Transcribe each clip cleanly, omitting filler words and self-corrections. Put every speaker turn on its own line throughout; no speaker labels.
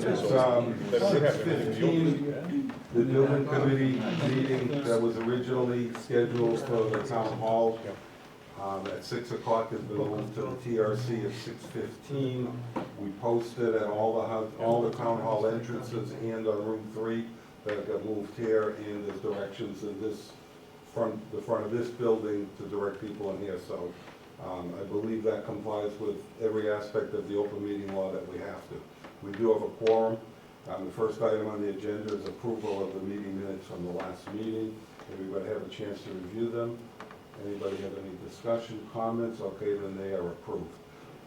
6:15, the building committee meeting that was originally scheduled for the town hall at 6 o'clock has been moved to the TRC at 6:15. We posted at all the town hall entrances and on Route 3 that got moved here, and there's directions in the front of this building to direct people in here. So I believe that complies with every aspect of the open meeting law that we have to. We do have a quorum. The first item on the agenda is approval of the meeting minutes from the last meeting. Everybody have a chance to review them. Anybody have any discussion, comments? Okay, then they are approved.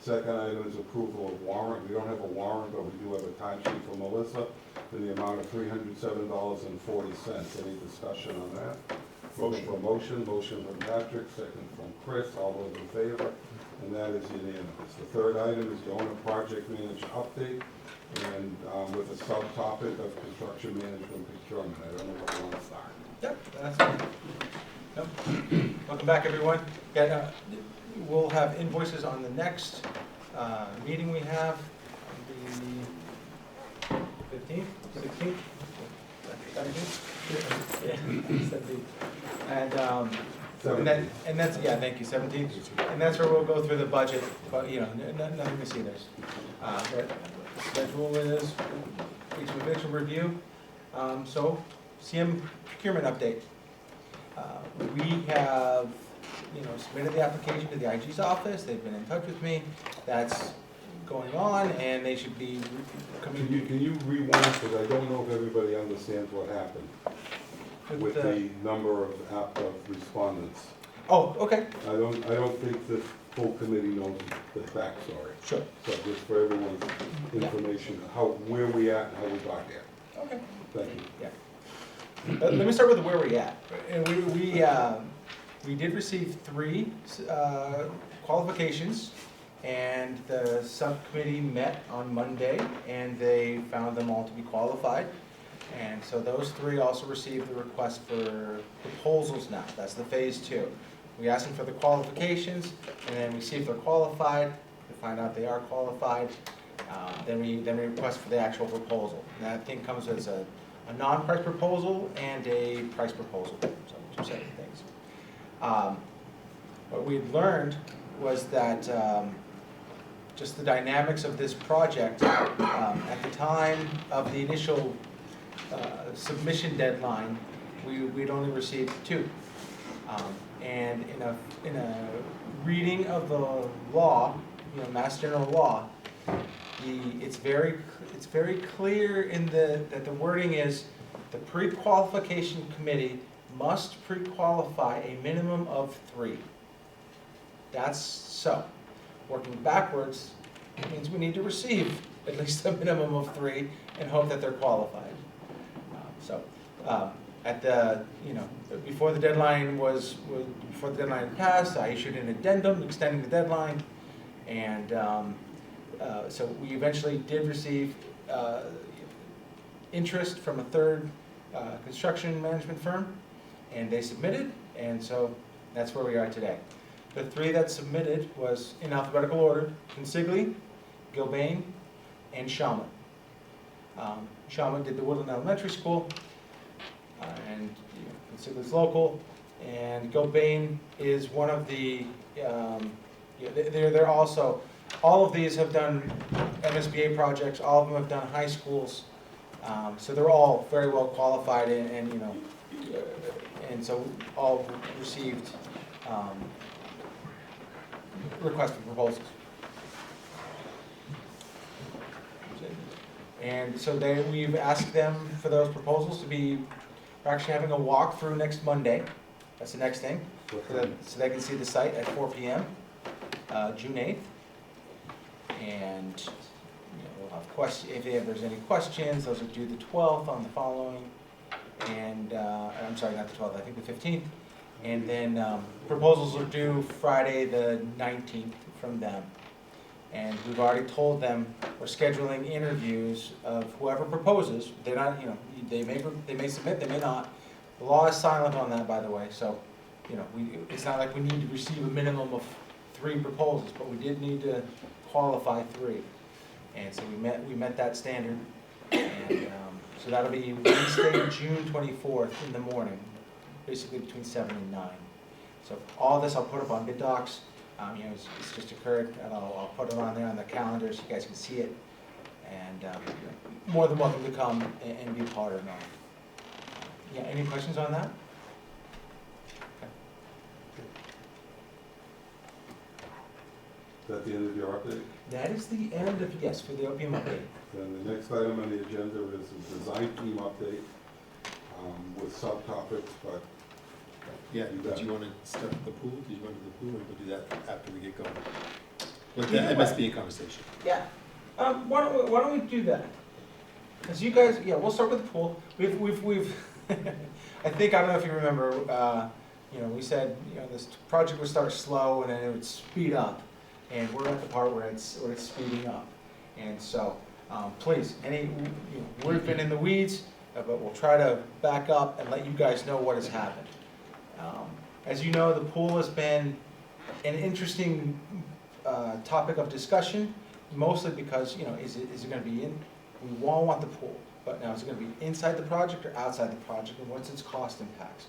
Second item is approval of warrant. We don't have a warrant, but we do have a time sheet for Melissa in the amount of $307.40. Any discussion on that? Motion from Patrick, second from Chris. All those in favor? And that is unanimous. The third item is the owner project manager update, and with a subtopic of construction management procurement. I don't know where you want to start.
Yep, that's fine. Yep. Welcome back, everyone. Yeah, we'll have invoices on the next meeting we have, the 15th, 16th, 17th? Yeah, 17th. And that's, yeah, thank you, 17th. And that's where we'll go through the budget, but, you know, nothing to see there. The schedule is each review. So, CM procurement update. We have, submitted the application to the IG's office. They've been in touch with me. That's going on, and they should be coming.
Can you rewind, because I don't know if everybody understands what happened with the number of respondents.
Oh, okay.
I don't think the full committee knows the backstory.
Sure.
So just for everyone's information, where we at and how we got there.
Okay.
Thank you.
Yeah. Let me start with where we're at. And we did receive 3 qualifications, and the subcommittee met on Monday, and they found them all to be qualified. And so those 3 also received the request for proposals now. That's the phase 2. We ask them for the qualifications, and then we see if they're qualified. We find out they are qualified. Then we request for the actual proposal. And that thing comes as a non-price proposal and a price proposal, so 2 separate things. What we learned was that just the dynamics of this project, at the time of the initial submission deadline, we'd only received 2. And in a reading of the law, Mass General Law, it's very clear that the wording is the pre-qualification committee must pre-qualify a minimum of 3. That's so. Working backwards means we need to receive at least a minimum of 3 and hope that they're qualified. At the before the deadline passed, I issued an addendum extending the deadline, and so we eventually did receive interest from a third construction management firm, and they submitted, and so that's where we are today. The 3 that submitted was in alphabetical order: Consigli, Gilbane, and Shaman. Shaman did the Woodland Elementary School, and Consigli's local, and Gilbane is one of the, they're also, all of these have done MSBA projects, all of them have done high schools, so they're all very well qualified, and so all received requests for proposals. And so we've asked them for those proposals to be, we're actually having a walkthrough next Monday. That's the next thing, so they can see the site at 4 p.m. June 8th. And we'll have questions, if there's any questions, those are due the 12th on the following, and I'm sorry, not the 12th, I think the 15th. And then proposals are due Friday the 19th from them. And we've already told them we're scheduling interviews of whoever proposes. They're not, they may submit, they may not. The law is silent on that, by the way. So, it's not like we need to receive a minimum of 3 proposals, but we did need to qualify 3. And so we met that standard. And, so that'll be Wednesday, June 24th in the morning, basically between 7 and 9. So all this I'll put up on BidDocs. It's just occurred, and I'll put it on there on the calendar so you guys can see it. And more than welcome to come and be a part of it. Yeah, any questions on that? Okay.
Is that the end of your update?
That is the end of, yes, for the OPM update.
Then the next item on the agenda is a design team update with subtopics, but
Yeah,
You
did
bet.
you want to start with the pool? Did you want to do the pool, or we'll do that after we get going? With
Either
the
way.
MSBA conversation.
Yeah. Why don't we do that? Because you guys, yeah, we'll start with the pool. We've I think, I don't know if you remember, we said, this project would start slow and then it would speed up. And we're at the part where it's speeding up. And so, please, we've been in the weeds, but we'll try to back up and let you guys know what has happened. As you know, the pool has been an interesting topic of discussion, mostly because, is it going to be in? We all want the pool, but now is it going to be inside the project or outside the project, and what's its cost impacts?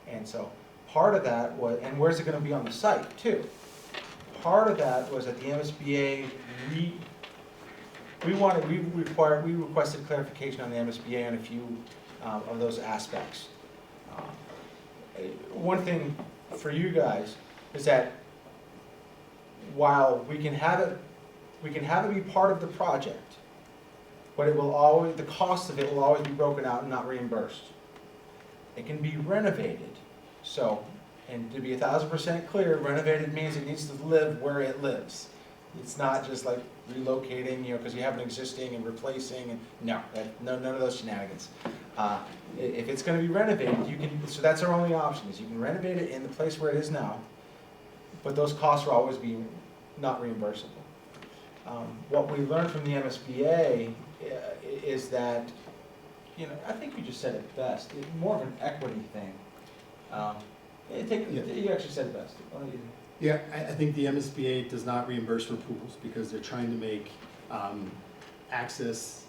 And so part of that was, and where's it going to be on the site too? Part of that was that the MSBA, we requested clarification on the MSBA on a few of those aspects. One thing for you guys is that while we can have it be part of the project, but the cost of it will always be broken out and not reimbursed. It can be renovated. So, and to be 1000% clear, renovated means it needs to live where it lives. It's not just like relocating, because you have an existing and replacing, and none of those shenanigans. If it's going to be renovated, so that's our only option, is you can renovate it in the place where it is now, but those costs will always be not reimbursable. What we learned from the MSBA is that, I think you just said it best, it's more of an equity thing. You actually said it best. Why don't you?
Yeah, I think the MSBA does not reimburse for pools because they're trying to make access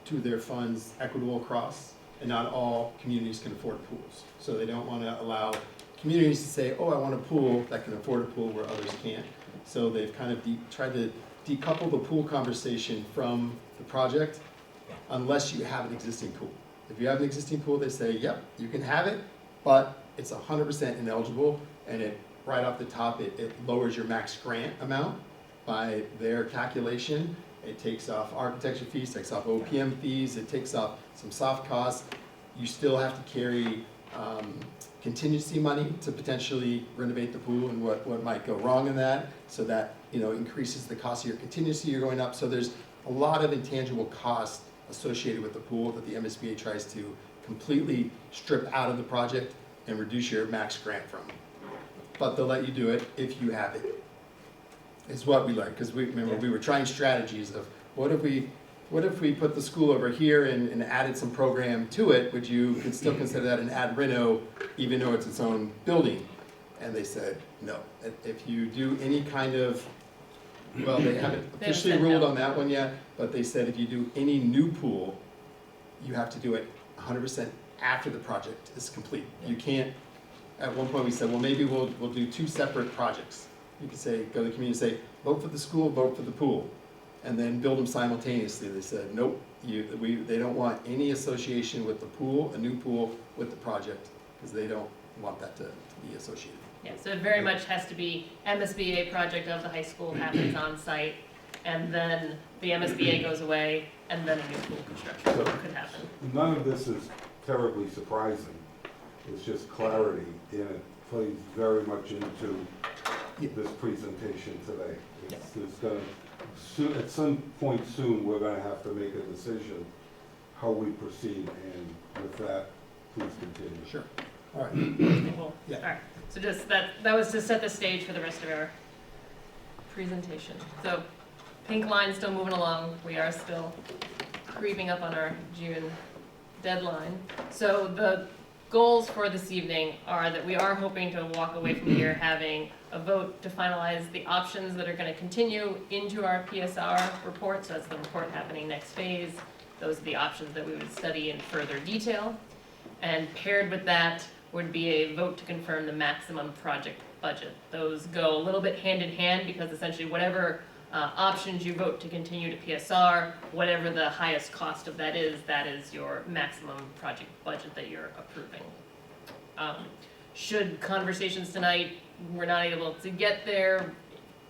to their funds equitable across, and not all communities can afford pools. So they don't want to allow communities to say, oh, I want a pool that can afford a pool where others can't. So they've kind of tried to decouple the pool conversation from the project unless you have an existing pool. If you have an existing pool, they say, yep, you can have it, but it's 100% ineligible, and right off the top, it lowers your max grant amount by their calculation. It takes off architecture fees, takes off OPM fees, it takes off some soft costs. You still have to carry contingency money to potentially renovate the pool and what might go wrong in that, so that increases the cost of your contingency, you're going up. So there's a lot of intangible costs associated with the pool that the MSBA tries to completely strip out of the project and reduce your max grant from. But they'll let you do it if you have it, is what we learned. Because we were trying strategies of what if we put the school over here and added some program to it, would you still consider that an ad reno even though it's its own building? And they said no. If you do any kind of, well, they haven't officially ruled on that one yet, but they said if you do any new pool, you have to do it 100% after the project is complete. You can't. At one point we said, well, maybe we'll do two separate projects. You could say, go to the community and say, vote for the school, vote for the pool, and then build them simultaneously. They said, nope, they don't want any association with the pool, a new pool, with the project, because they don't want that to be associated.
Yeah, so it very much has to be MSBA project of the high school happens on site, and then the MSBA goes away, and then a new pool construction could happen.
none of this is terribly surprising. It's just clarity, and it plays very much into this presentation today. At some point soon, we're gonna have to make a decision how we proceed, and with that, please continue.
Sure. All right.
Cool.
Yeah.
All right, so just that was to set the stage for the rest of our presentation. So pink line still moving along. We are still creeping up on our June deadline. So the goals for this evening are that we are hoping to walk away from here having a vote to finalize the options that are going to continue into our PSR report. So that's the report happening next phase. Those are the options that we would study in further detail. And paired with that would be a vote to confirm the maximum project budget. Those go a little bit hand in hand because essentially whatever options you vote to continue to PSR, whatever the highest cost of that is your maximum project budget that you're approving. Should conversations tonight, we're not able to get there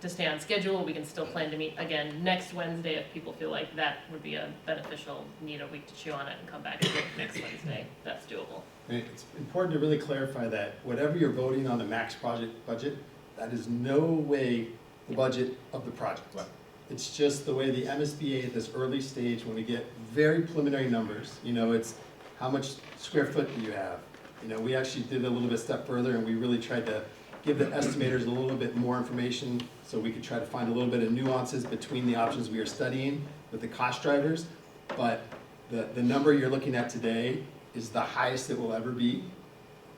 to stay on schedule, we can still plan to meet again next Wednesday if people feel like that would be a beneficial, need a week to chew on it and come back and next Wednesday. That's doable.
And it's important to really clarify that whatever you're voting on the max project budget, that is no way the budget of the project. It's just the way the MSBA at this early stage, when we get very preliminary numbers, it's how much square foot do you have? We actually did a little bit step further and we really tried to give the estimators a little bit more information so we could try to find a little bit of nuances between the options we are studying with the cost drivers. But the number you're looking at today is the highest it will ever be.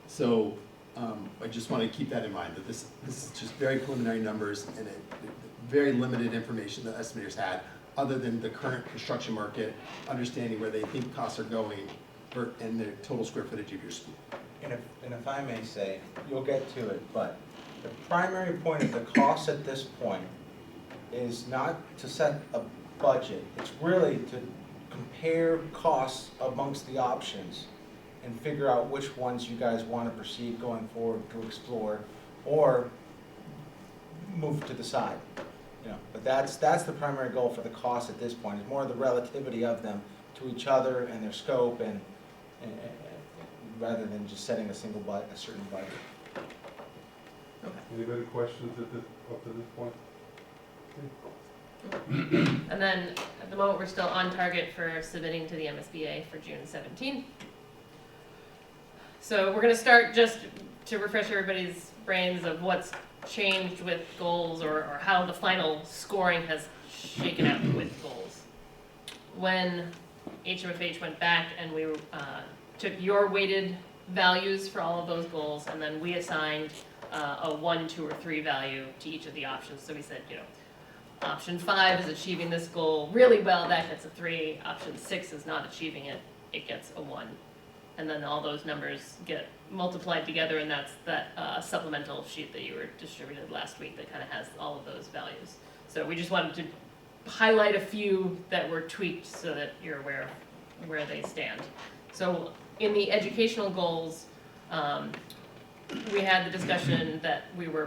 So I just want to keep that in mind, that this is just very preliminary numbers and very limited information the estimators had, other than the current construction market, understanding where they think costs are going, and the total square footage of your school.
And if I may say, you'll get to it, but the primary point of the cost at this point is not to set a budget. It's really to compare costs amongst the options and figure out which ones you guys want to proceed going forward to explore or move to the side. But that's the primary goal for the cost at this point, is more the relativity of them to each other and their scope, and rather than just setting a certain budget.
Any other questions up to this point?
And then at the moment, we're still on target for submitting to the MSBA for June 17th. So we're going to start just to refresh everybody's brains of what's changed with goals, or how the final scoring has shaken out with goals. When HMFH went back and we took your weighted values for all of those goals, and then we assigned a 1, 2, or 3 value to each of the options. So we said, option 5 is achieving this goal really well, that gets a 3. Option 6 is not achieving it, it gets a 1. And then all those numbers get multiplied together, and that's that supplemental sheet that you were distributed last week that kind of has all of those values. So we just wanted to highlight a few that were tweaked so that you're aware of where they stand. So in the educational goals, we had the discussion that we were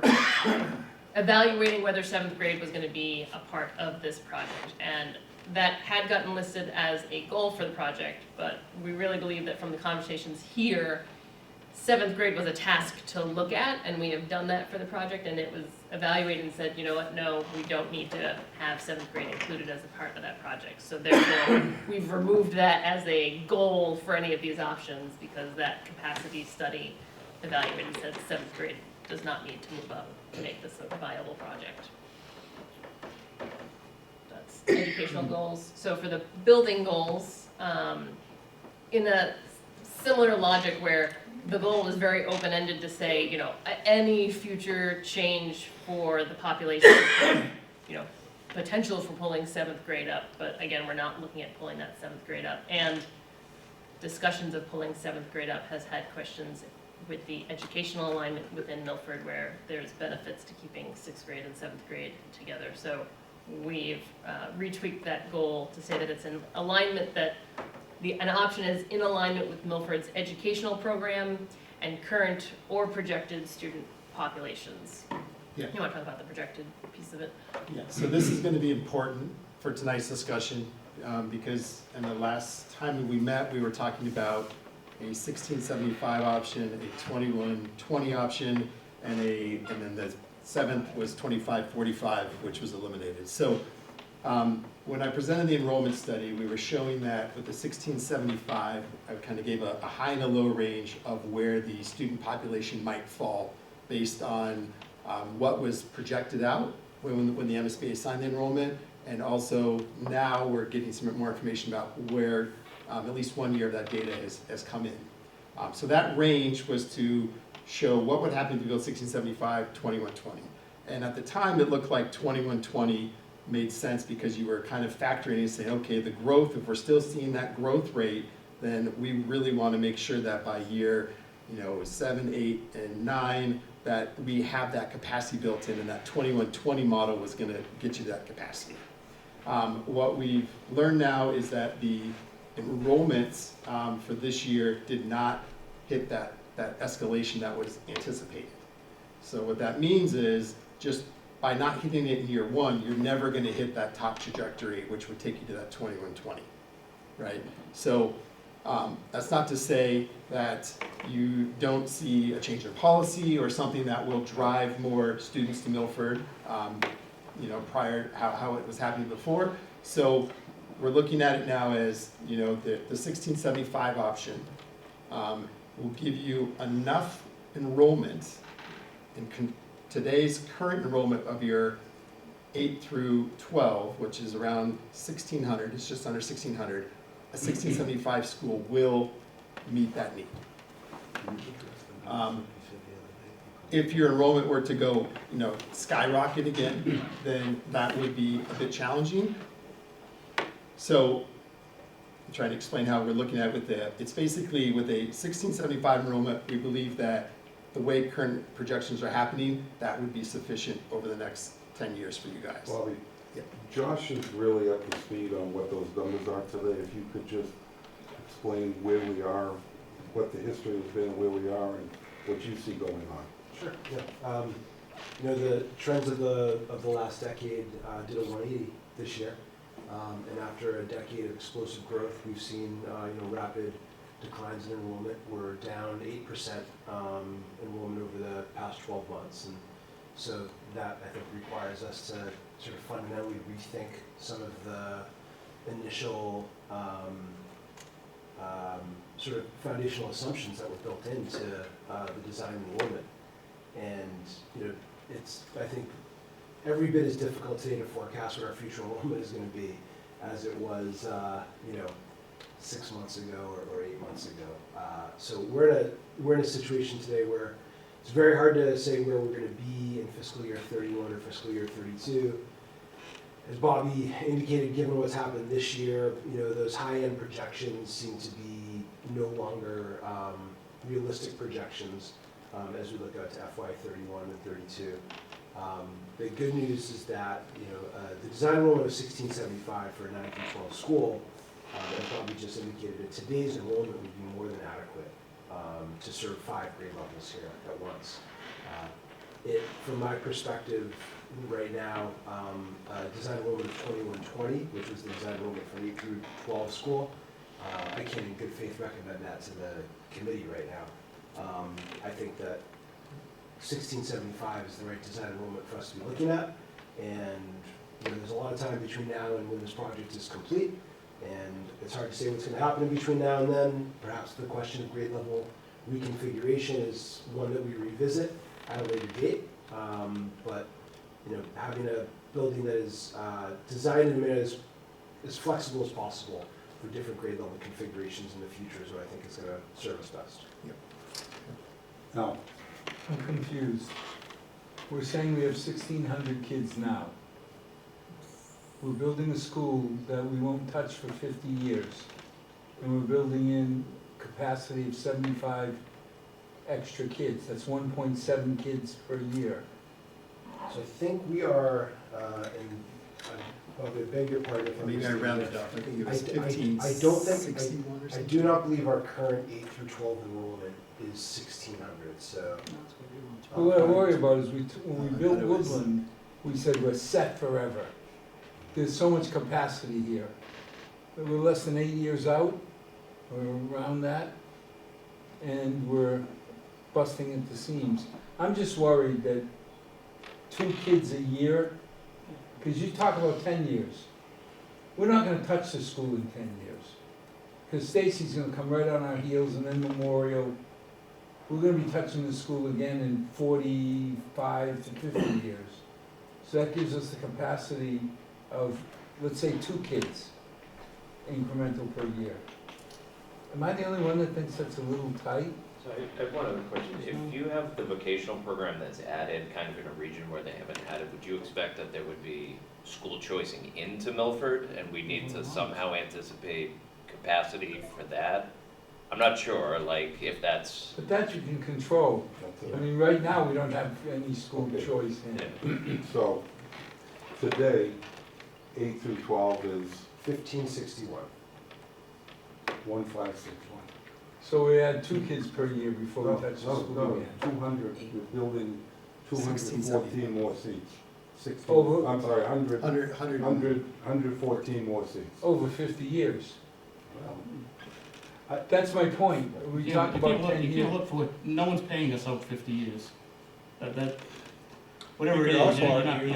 evaluating whether 7th grade was going to be a part of this project, and that had gotten listed as a goal for the project, but we really believe that from the conversations here, 7th grade was a task to look at, and we have done that for the project, and it was evaluated and said, you know what, no, we don't need to have 7th grade included as a part of that project. So therefore, we've removed that as a goal for any of these options, because that capacity study evaluated said 7th grade does not need to move up to make this a viable project. That's educational goals. So for the building goals, in a similar logic where the goal is very open-ended to say, any future change for the population, potential for pulling 7th grade up, but again, we're not looking at pulling that 7th grade up. And discussions of pulling 7th grade up has had questions with the educational alignment within Miford, where there's benefits to keeping 6th grade and 7th grade together. So we've retweaked that goal to say that it's in alignment, that an option is in alignment with Miford's educational program and current or projected student populations.
Yeah.
You want to talk about the projected piece of it?
Yeah, so this is going to be important for tonight's discussion, because in the last time we met, we were talking about a 1675 option, a 2120 option, and then the 7th was 2545, which was eliminated. So when I presented the enrollment study, we were showing that with the 1675, I kind of gave a high and a low range of where the student population might fall based on what was projected out when the MSBA assigned the enrollment, and also now we're getting some more information about where at least 1 year of that data has come in. So that range was to show what would happen if you build 1675, 2120. And at the time, it looked like 2120 made sense because you were kind of factoring and saying, okay, the growth, if we're still seeing that growth rate, then we really want to make sure that by year, 7, 8, and 9, that we have that capacity built in, and that 21-20 model was going to get you that capacity. What we've learned now is that the enrollments for this year did not hit that escalation that was anticipated. So what that means is, just by not hitting it in year 1, you're never going to hit that top trajectory, which would take you to that 21-20, right? So that's not to say that you don't see a change in policy or something that will drive more students to Milford, prior how it was happening before. So we're looking at it now as, the 1675 option will give you enough enrollment in today's current enrollment of your 8 through 12, which is around 1,600, it's just under 1,600, a 1675 school will meet that need. If your enrollment were to go, skyrocket again, then that would be a bit challenging. So I'm trying to explain how we're looking at it it's basically with a 1675 enrollment, we believe that the way current projections are happening, that would be sufficient over the next 10 years for you guys.
Bobby,
Yeah.
Josh is really up to speed on what those numbers are today. If you could just explain where we are, what the history has been, where we are, and what you see going on.
Sure, yeah. The trends of the last decade did a 180 this year. And after a decade of explosive growth, we've seen, rapid declines in enrollment. We're down 8% enrollment over the past 12 months. And so that, I think, requires us to sort of fundamentally rethink some of the initial sort of foundational assumptions that were built into the design enrollment. And, it's, I think, every bit as difficult today to forecast what our future enrollment is going to be as it was, 6 months ago or 8 months ago. So we're in a situation today where it's very hard to say where we're going to be in fiscal year 31 or fiscal year 32. As Bobby indicated, given what's happened this year, those high-end projections seem to be no longer realistic projections as we look out to FY 31 and 32. The good news is that the design enrollment of 1675 for a 9 through 12 school, as Bobby just indicated, that today's enrollment would be more than adequate to serve 5 grade levels here at once. From my perspective, right now, design enrollment of 21-20, which was the design enrollment for 8 through 12 school, I can in good faith recommend that to the committee right now. I think that 1675 is the right design enrollment for us to be looking at, and there's a lot of time between now and when this project is complete, and it's hard to say what's going to happen in between now and then. Perhaps the question of grade level reconfiguration is one that we revisit at a later date, but having a building that is designed and made as flexible as possible for different grade level configurations in the future is what I think is going to serve us best.
Now,
I'm confused. We're saying we have 1,600 kids now. We're building a school that we won't touch for 50 years. And we're building in capacity of 75 extra kids. That's 1.7 kids per year.
So I think we are, I beg your pardon if I'm
Maybe I
mistaken.
rounded up, I think it was
I
15,
I don't think-
61 or
I
something.
do not believe our current 8 through 12 enrollment is 1,600, so.
But what I worry about is when we
I
built
thought it was-
Woodland, we said we're set forever. There's so much capacity here. But we're less than 8 years out, or around that, and we're busting at the seams. I'm just worried that 2 kids a year, because you talk about 10 years. We're not gonna touch the school in 10 years. Because Stacy's gonna come right on our heels and then Memorial. We're gonna be touching the school again in 45 to 50 years. So that gives us the capacity of, let's say, 2 kids incremental per year. Am I the only one that thinks that's a little tight?
So I have one other question. If you have the vocational program that's added kind of in a region where they haven't had it, would you expect that there would be school choicing into Milford and we need to somehow anticipate capacity for that? I'm not sure, like, if that's,
But that you can control. I mean, right now, we don't have any school
Okay.
choice in it.
So, today, 8 through 12 is
1561.
1561.
So we had 2 kids per year before
No,
we touched the
no,
school
no,
again.
200, we're building 214 more seats. 16,
Over-
I'm sorry, 100,
100.
114 more seats.
Over 50 years.
Well,
That's my point. We
Yeah,
talked
you
about
can't look,
10
you
years.
can't look for it, no one's paying us out 50 years. Whatever
You
it
could
is,
also
you're not,
argue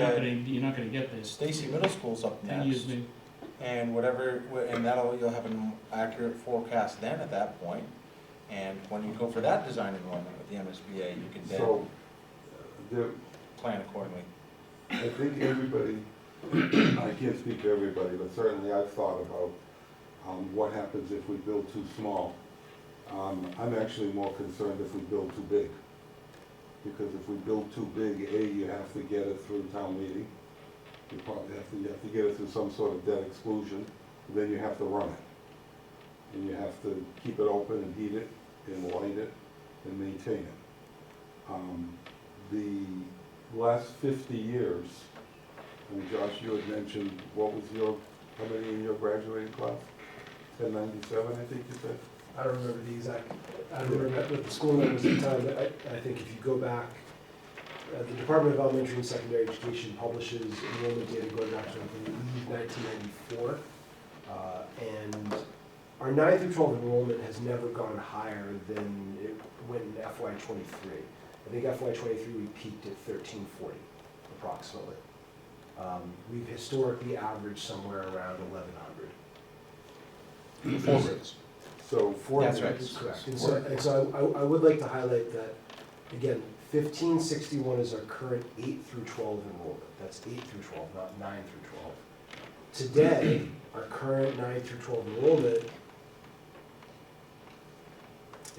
you're not gonna get this.
Stacy Middle School's up
10 years,
next,
maybe.
and whatever, and you'll have an accurate forecast then at that point. And when you go for that design enrollment with the MSBA, you can then
So, there,
plan accordingly.
I think everybody, I can't speak for everybody, but certainly I've thought about what happens if we build too small. I'm actually more concerned if we build too big. Because if we build too big, you have to get it through town meeting. You probably you have to get it through some sort of debt exclusion, then you have to run it. And you have to keep it open and heat it and light it and maintain it. The last 50 years, and Josh, you had mentioned, what was how many in your graduating class? 1097, I think you said?
I don't remember the exact, I don't remember what the school numbers at the time, but I think if you go back, the Department of Elementary and Secondary Education publishes enrollment data going back to, I believe, 1994. And our 9 through 12 enrollment has never gone higher than it went in FY '23. I think FY '23 we peaked at 1340, approximately. We've historically averaged somewhere around 1100.
Four grades.
So four
That's right.
grades.
Correct. And so I would like to highlight that, again, 1561 is our current 8 through 12 enrollment. That's 8 through 12, not 9 through 12. Today, our current 9 through 12 enrollment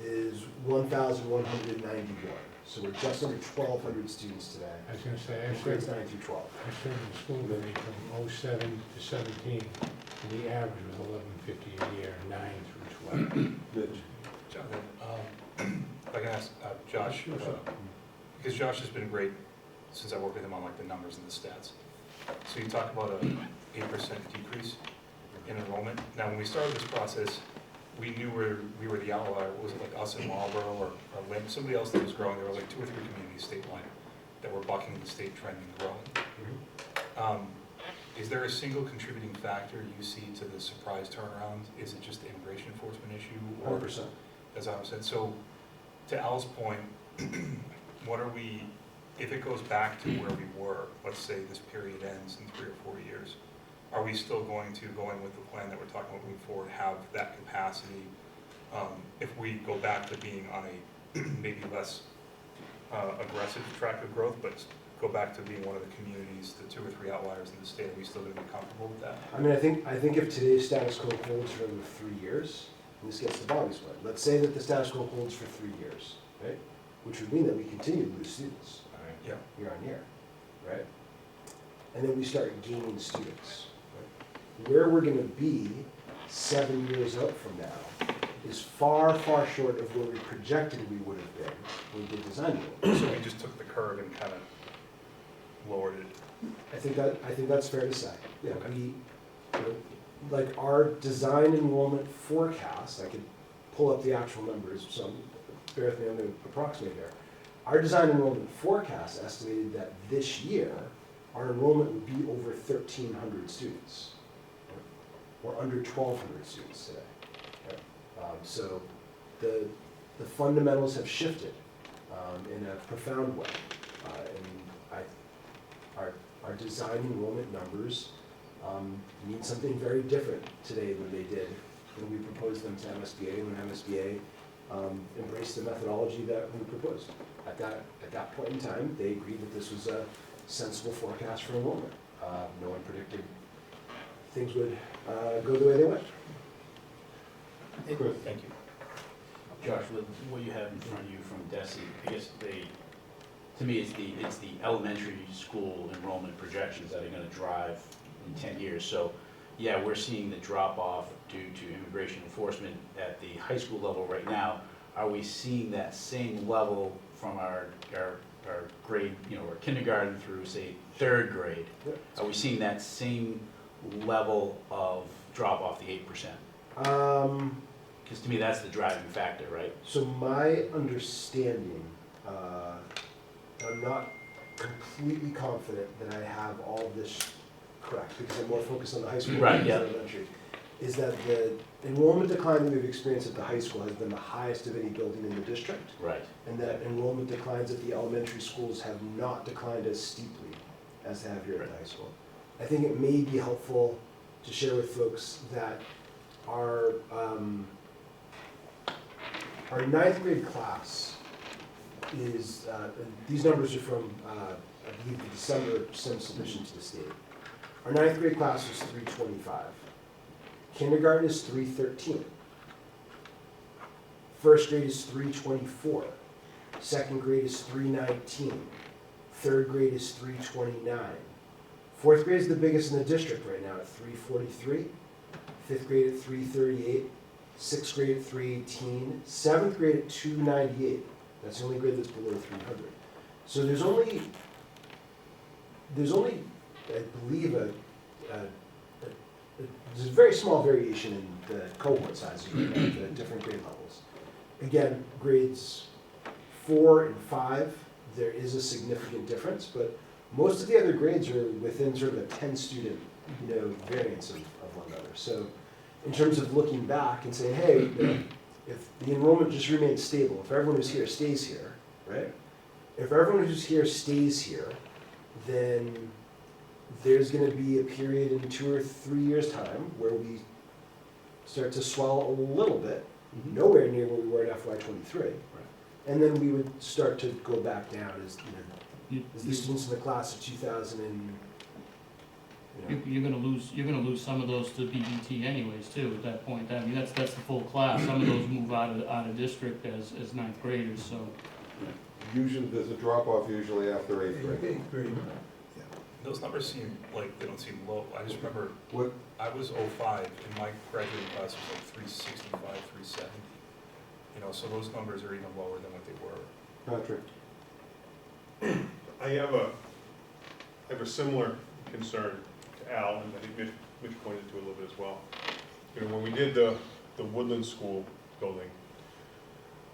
is 1,191. So we're just under 1,200 students today.
I was gonna say, I
in grades
served,
9 through 12.
I served in the school committee from '07 to '17, and the average was 1150 a year, 9 through 12.
Mitch.
Jonathan, if I can ask Josh,
Sure, sure.
because Josh has been great since I worked with him on like the numbers and the stats. So you talk about a 8% decrease in enrollment. Now, when we started this process, we knew we were the outlier. Was it like us in Marlboro or Lynn? Somebody else that was growing. There were like 2 or 3 communities statewide that were bucking the state trend and growing. Is there a single contributing factor you see to the surprise turnaround? Is it just the immigration enforcement issue? Or
100%.
as I said, so to Al's point, what are we, if it goes back to where we were, let's say this period ends in 3 or 4 years, are we still going to go in with the plan that we're talking about moving forward, have that capacity? If we go back to being on a maybe less aggressive track of growth, but go back to being one of the communities, the 2 or 3 outliers in the state, are we still going to be comfortable with that?
I mean, I think if today's status quo holds for another 3 years, and this gets to Bobby's point, let's say that the status quo holds for 3 years, right? Which would mean that we continue to lose students
Yeah.
year on year, right? And then we start gaining students. Right? Where we're gonna be 7 years out from now is far, far short of where we projected we would have been when we did design work.
So we just took the curve and kind of lowered it.
I think that's fair to say. Yeah, like our design enrollment forecast, I could pull up the actual numbers, so bear with me, I'm gonna approximate here. Our design enrollment forecast estimated that this year, our enrollment would be over 1,300 students. We're under 1,200 students today. So the fundamentals have shifted in a profound way. And our design enrollment numbers mean something very different today than they did when we proposed them to MSBA, when MSBA embraced the methodology that we proposed. At that point in time, they agreed that this was a sensible forecast for enrollment. No one predicted things would go the way they went.
Chris.
Thank you.
Josh, with what you have in front of you from DESI, I guess to me, it's the elementary school enrollment projections that are gonna drive in 10 years. So, yeah, we're seeing the drop off due to immigration enforcement at the high school level right now. Are we seeing that same level from our grade, our kindergarten through, say, third grade? Are we seeing that same level of drop off, the 8%? Because to me, that's the driving factor, right?
So my understanding, I'm not completely confident that I have all of this correct, because I'm more focused on the high school
Right,
than
yeah.
the elementary, is that the enrollment decline that we've experienced at the high school has been the highest of any building in the district,
Right.
and that enrollment declines at the elementary schools have not declined as steeply as they have here at the high school. I think it may be helpful to share with folks that our ninth grade class is, these numbers are from, I believe, the December SIM submission to the state. Our ninth grade class is 325. Kindergarten is 313. First grade is 324. Second grade is 319. Third grade is 329. Fourth grade is the biggest in the district right now at 343. Fifth grade at 338. Sixth grade at 318. Seventh grade at 298. That's the only grade that's below 300. So there's only, I believe, there's a very small variation in the cohort sizes right now at the different grade levels. Again, grades 4 and 5, there is a significant difference, but most of the other grades are within sort of a 10-student, variance of one another. So in terms of looking back and saying, hey, if the enrollment just remains stable, if everyone who's here stays here, right? If everyone who's here stays here, then there's going to be a period in 2 or 3 years' time where we start to swell a little bit, nowhere near where we were at FY23, and then we would start to go back down as as the students in the class of 2000 and
You're gonna lose some of those to BBT anyways too, at that point. I mean, that's the full class. Some of those move out of district as ninth graders, so.
Usually, there's a drop-off usually after eighth grade.
Eighth grade.
Those numbers seem like they don't seem low. I just remember,
What,
I was 05, and my graduating class was like 365, 370. So those numbers are even lower than what they were.
Patrick?
I have a similar concern to Al, and I think Mitch pointed to it a little bit as well. When we did the Woodland School building,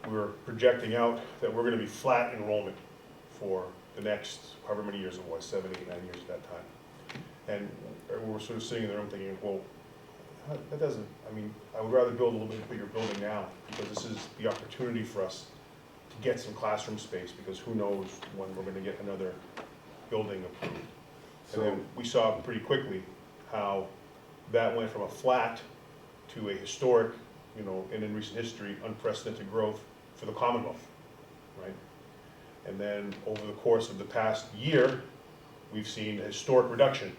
we were projecting out that we're gonna be flat enrollment for the next however many years it was, 7, 8, 9 years at that time. And we were sort of sitting in the room thinking, well, that doesn't, I would rather build a little bit bigger building now, because this is the opportunity for us to get some classroom space, because who knows when we're gonna get another building approved. And then we saw pretty quickly how that went from a flat to a historic, and in recent history, unprecedented growth for the Commonwealth, right? And then over the course of the past year, we've seen a historic reduction,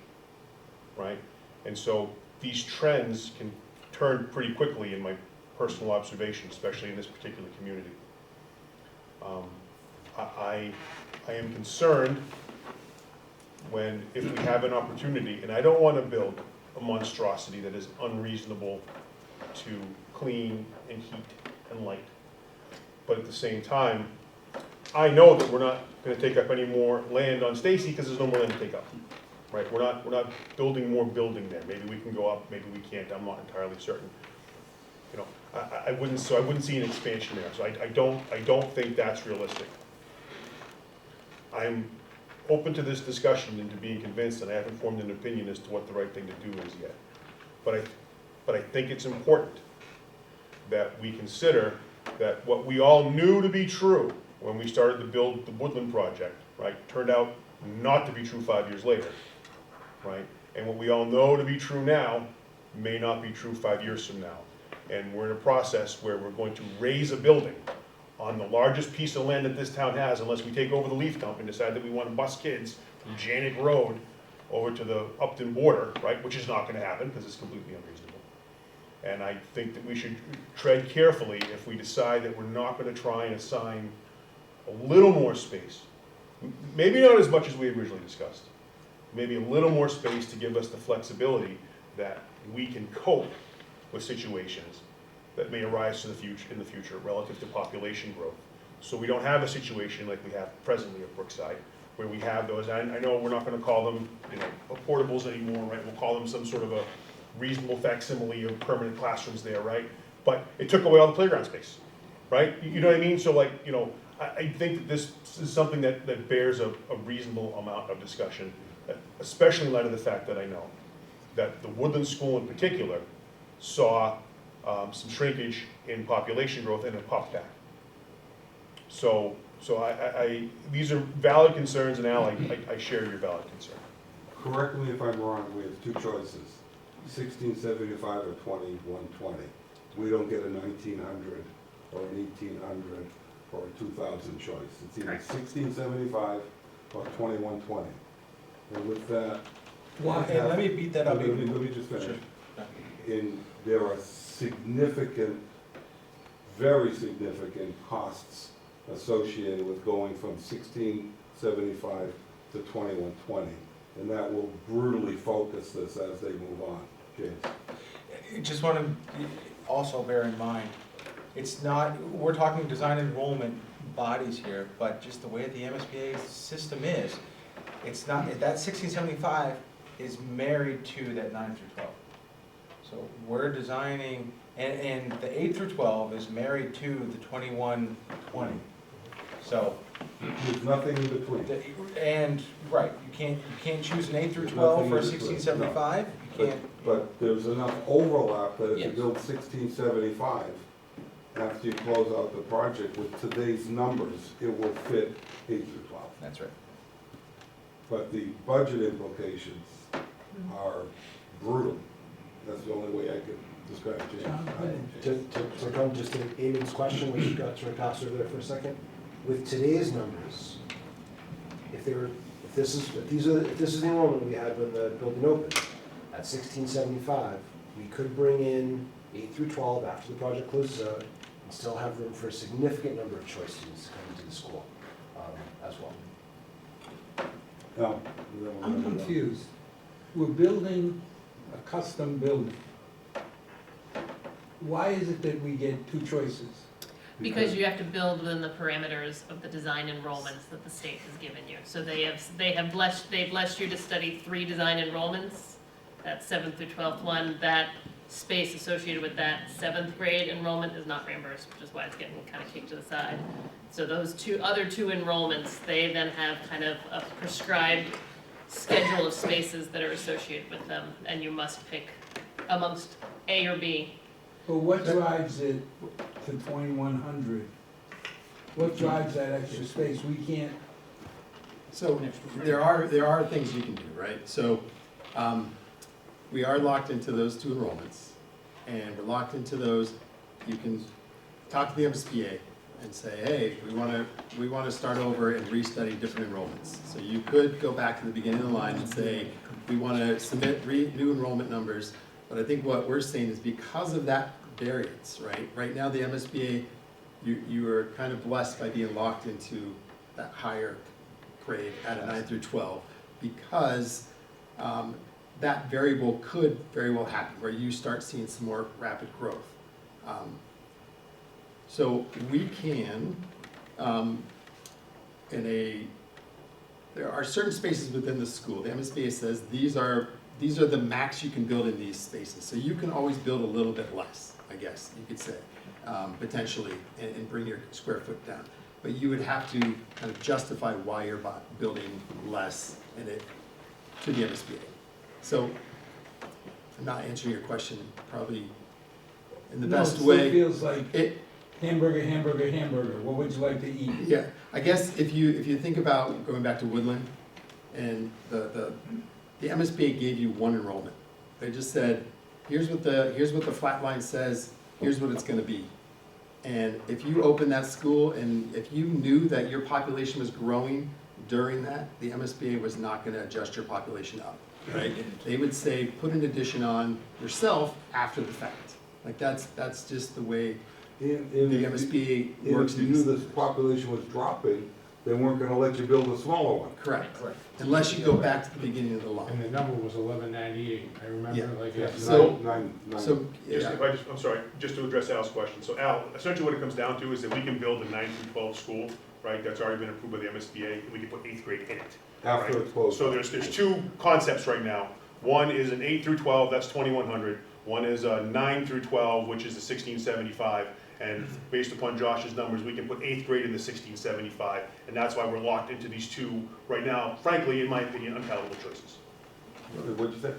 right? And so these trends can turn pretty quickly in my personal observation, especially in this particular community. I am concerned if we have an opportunity, and I don't want to build a monstrosity that is unreasonable to clean and heat and light. But at the same time, I know that we're not going to take up any more land on Stacy because there's no more land to take up. Right? We're not building more building there. Maybe we can go up, maybe we can't. I'm not entirely certain. I wouldn't see an expansion there. So I don't think that's realistic. I'm open to this discussion and to being convinced, and I haven't formed an opinion as to what the right thing to do is yet. But I think it's important that we consider that what we all knew to be true when we started to build the Woodland project, right, turned out not to be true 5 years later, right? And what we all know to be true now may not be true 5 years from now. And we're in a process where we're going to raise a building on the largest piece of land that this town has, unless we take over the leaf dump and decide that we want to bus kids from Janik Road over to the Upton border, right, which is not going to happen because it's completely unreasonable. And I think that we should tread carefully if we decide that we're not gonna try and assign a little more space. Maybe not as much as we originally discussed. Maybe a little more space to give us the flexibility that we can cope with situations that may arise in the future relative to population growth. So we don't have a situation like we have presently at Brookside, where we have those, I know we're not gonna call them, portables anymore, right? We'll call them some sort of a reasonable facsimile of permanent classrooms there, right? But it took away all the playground space, right? You know what I mean? So like, I think that this is something that bears a reasonable amount of discussion, especially in light of the fact that I know that the Woodland School in particular saw some shrinkage in population growth and it popped back. So these are valid concerns, and Al, I share your valid concern.
Correct me if I'm wrong, we have two choices, 1675 or 2120. We don't get a 1900 or an 1800 or a 2000 choice. It's either 1675 or 2120. And with that,
And let me beat that up.
let me just finish. There are significant, very significant costs associated with going from 1675 to 2120. And that will brutally focus this as they move on. James?
I just want to also bear in mind, it's not, we're talking design enrollment bodies here, but just the way the MSBA system is, it's not, that 1675 is married to that 9 through 12. So we're designing, and the 8 through 12 is married to the 2120. So,
There's nothing in between.
and, right, you can't choose an 8 through 12 for 1675, you can't.
But there's enough overlap that if you
Yes.
build 1675, after you close out the project with today's numbers, it will fit 8 through 12.
That's right.
But the budget implications are brutal. That's the only way I could describe it.
To come just to Eamon's question, which got sort of passed over there for a second, with today's numbers, if this is the enrollment we had when the building opened, at 1675, we could bring in 8 through 12 after the project closes out, and still have room for a significant number of choice students to come into the school as well.
Now,
I'm confused. We're building a custom building. Why is it that we get two choices?
Because you have to build within the parameters of the design enrollments that the state has given you. So they've blessed you to study 3 design enrollments, that 7th through 12th one. That space associated with that 7th grade enrollment is not reimbursed, which is why it's getting kind of kicked to the side. So those other two enrollments, they then have kind of a prescribed schedule of spaces that are associated with them, and you must pick amongst A or B.
But what drives it to 2100? What drives that extra space? We can't,
So there are things you can do, right? So we are locked into those 2 enrollments, and we're locked into those. You can talk to the MSBA and say, hey, we want to start over and restudy different enrollments. So you could go back to the beginning of the line and say, we want to submit new enrollment numbers. But I think what we're saying is because of that variance, right? Right now the MSBA, you are kind of blessed by being locked into that higher grade at a 9 through 12 because that variable could very well happen where you start seeing some more rapid growth. So we can, there are certain spaces within the school. The MSBA says these are the max you can build in these spaces. So you can always build a little bit less, I guess you could say, potentially, and bring your square foot down. But you would have to kind of justify why you're building less in it to the MSBA. So I'm not answering your question probably in the best way.
No, it still feels like hamburger, hamburger, hamburger. What would you like to eat?
Yeah, I guess if you think about going back to Woodland, and the MSBA gave you 1 enrollment. They just said, here's what the flat line says, here's what it's going to be. And if you open that school and if you knew that your population was growing during that, the MSBA was not going to adjust your population up, right? They would say, put an addition on yourself after the fact. Like, that's just the way
In,
the
in,
MSBA
and
works.
if you knew this population was dropping, they weren't gonna let you build a smaller one.
Correct, unless you go back to the beginning of the law.
And the number was 1198, I remember
Yeah.
like
Yeah,
yesterday.
So-
nine.
So,
Just,
yeah,
if I just, I'm sorry, just to address Al's question. So Al, essentially what it comes down to is that we can build a 9 through 12 school, right, that's already been approved by the MSBA, and we can put 8th grade in it.
After it's closed.
So there's two concepts right now. One is an 8 through 12, that's 2,100. One is a 9 through 12, which is the 1675. And based upon Josh's numbers, we can put 8th grade in the 1675. And that's why we're locked into these two, right now, frankly, in my opinion, unpalatable choices.
What'd you say?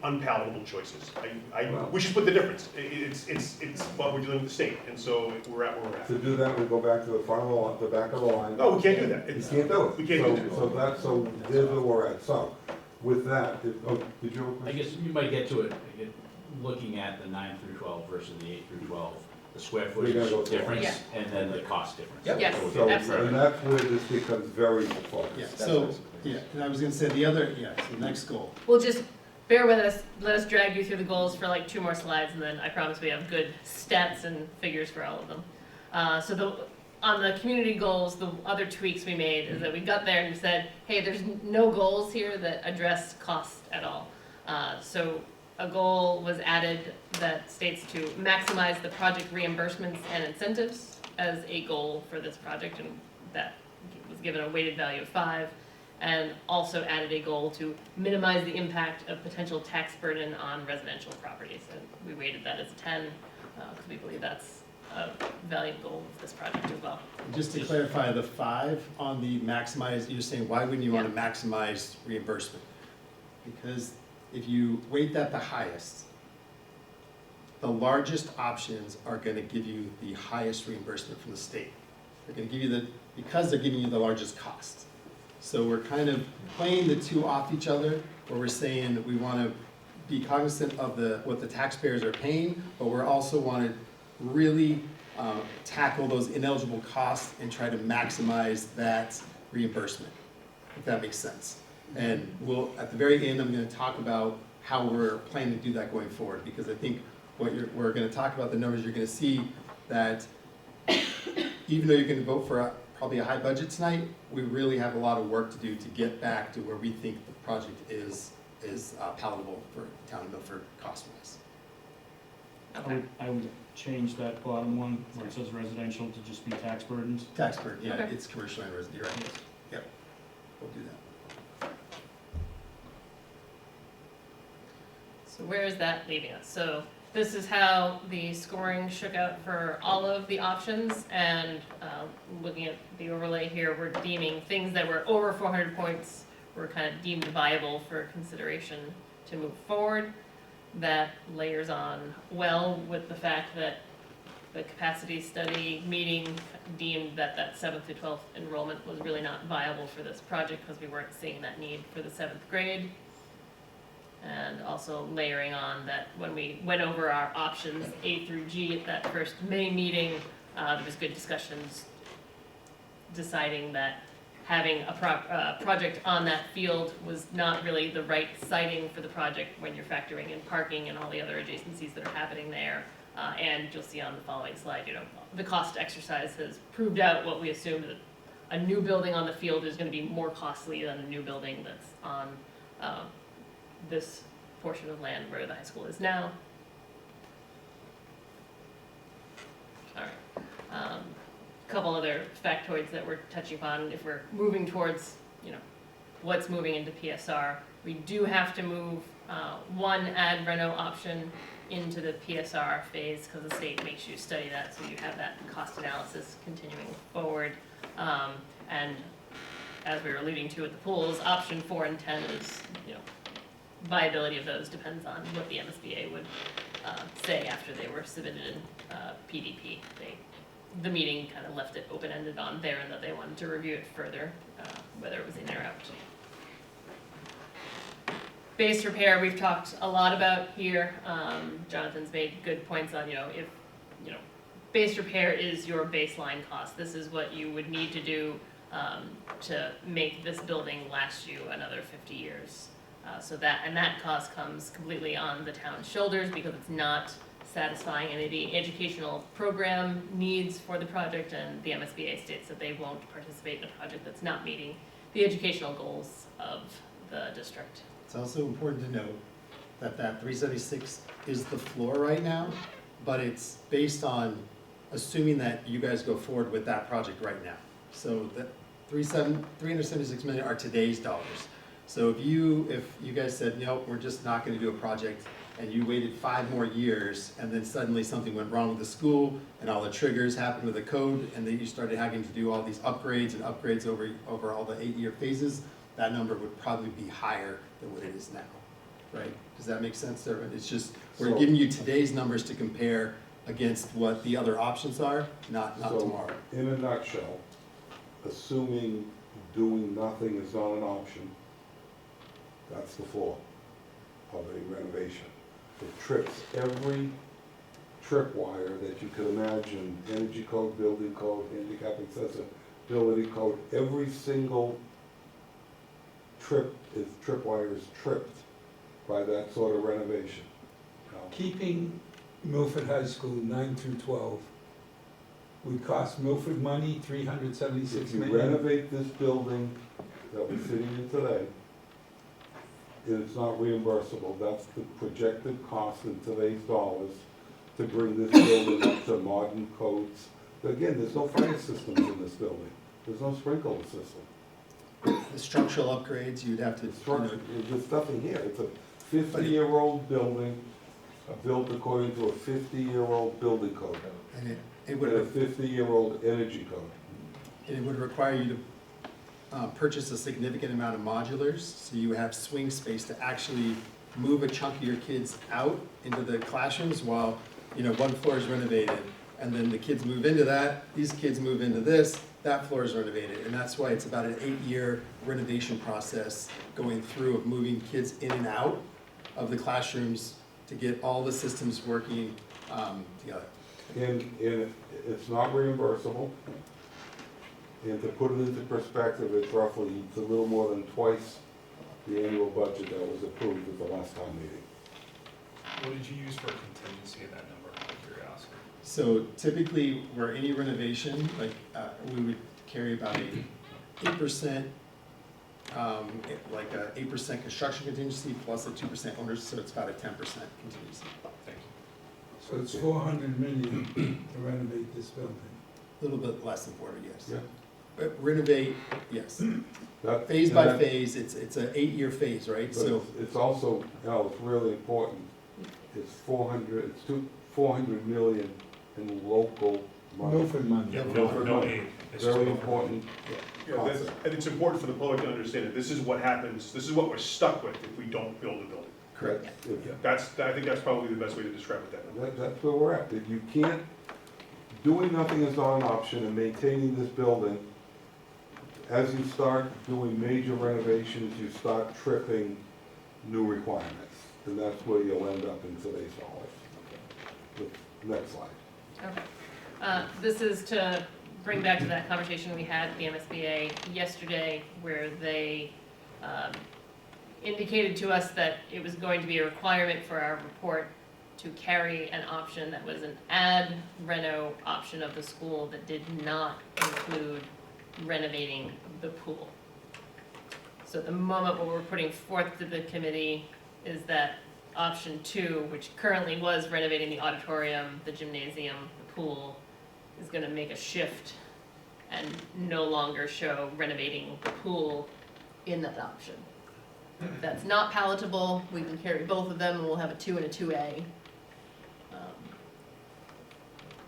Unpalatable choices.
Wow.
We should put the difference. It's, but we're dealing with the state, and so we're at where we're at.
To do that, we go back to the front of the line, the back of the line.
No, we can't do that.
You
It's-
can't do it.
We can't do that.
So there's where we're at. So, with that, did you have a
I
question?
guess you might get to it, looking at the 9 through 12 versus the 8 through 12, the square footage
gotta go through it.
difference,
Yeah.
and then the cost difference.
Yep.
Yes.
So,
Absolutely.
and that's where this becomes very focused.
yeah, so, yeah, and I was gonna say the other, so the next goal.
We'll just bear with us, let us drag you through the goals for like 2 more slides, and then I promise we have good stats and figures for all of them. On the community goals, the other tweaks we made is that we got there and said, hey, there's no goals here that address cost at all. So a goal was added that states to maximize the project reimbursements and incentives as a goal for this project, and that was given a weighted value of 5. And also added a goal to minimize the impact of potential tax burden on residential properties. And we weighted that as a 10, because we believe that's a valiant goal of this project as well.
Just to clarify, the 5 on the maximize, you're saying, why wouldn't you want to maximize reimbursement? Because if you weight that the highest, the largest options are gonna give you the highest reimbursement from the state. They're gonna give you because they're giving you the largest cost. So we're kind of playing the two off each other, where we're saying that we wanna be cognizant of what the taxpayers are paying, but we're also wanna really tackle those ineligible costs and try to maximize that reimbursement, if that makes sense. And at the very end, I'm gonna talk about how we're planning to do that going forward, because I think we're gonna talk about the numbers, you're gonna see that even though you're gonna vote for probably a high budget tonight, we really have a lot of work to do to get back to where we think the project is palatable for the town of Milford cost-wise.
Okay.
I would change that bottom one where it says residential to just be tax burdens.
Tax burden, yeah,
Okay.
it's commercial and residential, you're right. Yep, we'll do that.
So where is that leaving us? So this is how the scoring shook out for all of the options, and looking at the overlay here, we're deeming things that were over 400 points were kind of deemed viable for consideration to move forward. That layers on well with the fact that the capacity study meeting deemed that 7th to 12th enrollment was really not viable for this project because we weren't seeing that need for the 7th grade. And also layering on that when we went over our options A through G at that first May meeting, there was good discussions deciding that having a project on that field was not really the right siting for the project when you're factoring in parking and all the other adjacencies that are happening there. And you'll see on the following slide, the cost exercise has proved out what we assumed, that a new building on the field is gonna be more costly than a new building that's on this portion of land where the high school is now. All right. Couple other factoids that we're touching upon if we're moving towards, what's moving into PSR. We do have to move one ad reno option into the PSR phase because the state makes you study that, so you have that cost analysis continuing forward. And as we were alluding to at the pools, option 4 and 10 is, viability of those depends on what the MSBA would say after they were submitted in PDP. The meeting kind of left it open-ended on there, and that they wanted to review it further, whether it was in or out. Base repair, we've talked a lot about here. Jonathan's made good points on, if, base repair is your baseline cost. This is what you would need to do to make this building last you another 50 years. So that cost comes completely on the town's shoulders because it's not satisfying any of the educational program needs for the project, and the MSBA states that they won't participate in a project that's not meeting the educational goals of the district.
It's also important to note that that 376 is the floor right now, but it's based on assuming that you guys go forward with that project right now. So that 376 million are today's dollars. So if you guys said, nope, we're just not gonna do a project, and you waited 5 more years, and then suddenly something went wrong with the school, and all the triggers happened with the code, and then you started having to do all these upgrades and upgrades over all the 8-year phases, that number would probably be higher than what it is now, right? Does that make sense, everyone? It's just, we're
So-
giving you today's numbers to compare against what the other options are, not
So,
tomorrow.
in a nutshell, assuming doing nothing is not an option, that's the flaw of a renovation. It trips every tripwire that you could imagine, energy code, building code, handicap accessibility code, every single tripwire is tripped by that sort of renovation. Now,
Keeping Milford High School 9 through 12 would cost Milford money, $376
if you
million.
renovate this building that we're sitting in today, it's not reimbursable. That's the projected cost in today's dollars to bring this building up to modern codes. But again, there's no fire systems in this building. There's no sprinkler system.
The structural upgrades, you'd have to,
The structure, there's nothing here. It's a 50-year-old building, built according to a 50-year-old building code,
and it
and
would,
a 50-year-old energy code.
and it would require you to purchase a significant amount of modulars, so you have swing space to actually move a chunk of your kids out into the classrooms while, one floor is renovated, and then the kids move into that, these kids move into this, that floor is renovated, and that's why it's about an 8-year renovation process going through of moving kids in and out of the classrooms to get all the systems working together.
And it's not reimbursable. And to put it into perspective, it's a little more than twice the annual budget that was approved at the last town meeting.
What did you use for a contingency in that number, out of curiosity?
So typically, where any renovation, we would carry about a 8%, like a 8% construction contingency plus a 2% owners, so it's about a 10% contingency.
Thank you.
So it's 400 million to renovate this building.
A little bit less than 40, yes.
Yeah.
But renovate, yes.
That-
Phase
and
by
that-
phase, it's an 8-year phase, right?
But
So
it's also, it's really important, it's 400 million in local money.
Milford money.
Yeah,
no,
no aid. It's just
Very
over.
important
Yeah, that's,
concept.
and it's important for the public to understand that this is what happens, this is what we're stuck with if we don't build a building.
correct.
I think that's probably the best way to describe it that.
That's where we're at. If you can't, doing nothing is not an option, and maintaining this building, as you start doing major renovations, you start tripping new requirements, and that's where you'll end up in today's dollars. Next slide.
Okay. This is to bring back to that conversation we had at the MSBA yesterday, where they indicated to us that it was going to be a requirement for our report to carry an option that was an add reno option of the school that did not include renovating the pool. So at the moment, what we're putting forth to the committee is that option 2, which currently was renovating the auditorium, the gymnasium, the pool, is gonna make a shift and no longer show renovating the pool in that option. If that's not palatable, we can carry both of them and we'll have a 2 and a 2A.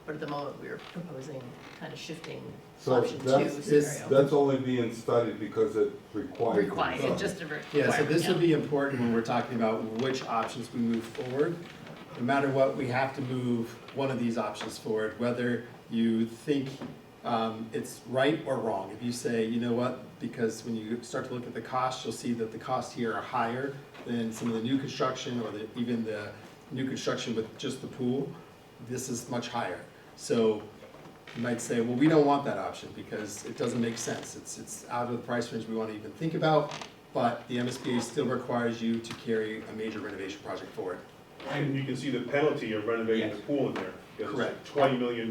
But at the moment, we're proposing kind of shifting
So
option 2
that's
scenario.
only being studied because it requires.
Required, it's just a requirement.
Yeah, so this would be important when we're talking about which options we move forward. No matter what, we have to move one of these options forward, whether you think it's right or wrong. If you say, you know what, because when you start to look at the costs, you'll see that the costs here are higher than some of the new construction or even the new construction with just the pool. This is much higher. So you might say, well, we don't want that option because it doesn't make sense. It's out of the price range we want to even think about, but the MSBA still requires you to carry a major renovation project forward.
And you can see the penalty of renovating the
Yes.
pool in there. Because
Correct.
it's a $20 million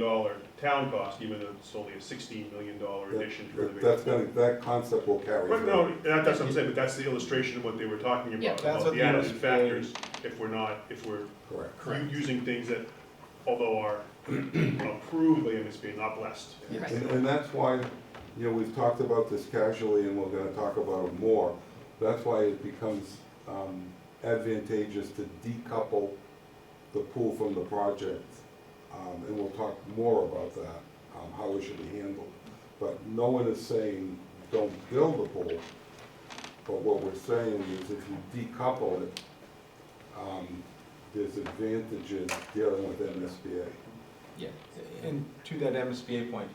town cost, even though it's only a $16 million addition to renovate.
That's gonna, that concept will carry
Right,
through.
no, that's what I'm saying, but that's the illustration of what they were talking
Yeah.
about,
That's
about
what
the
the
added
MSBA
factors, if we're
Correct.
using things that, although are approved by MSBA, not blessed.
Right.
And that's why, you know, we've talked about this casually and we're gonna talk about it more. That's why it becomes advantageous to decouple the pool from the project. And we'll talk more about that, how it should be handled. But no one is saying don't build the pool. But what we're saying is if you decouple it, there's advantages dealing with MSBA.
Yeah, and to that MSBA point,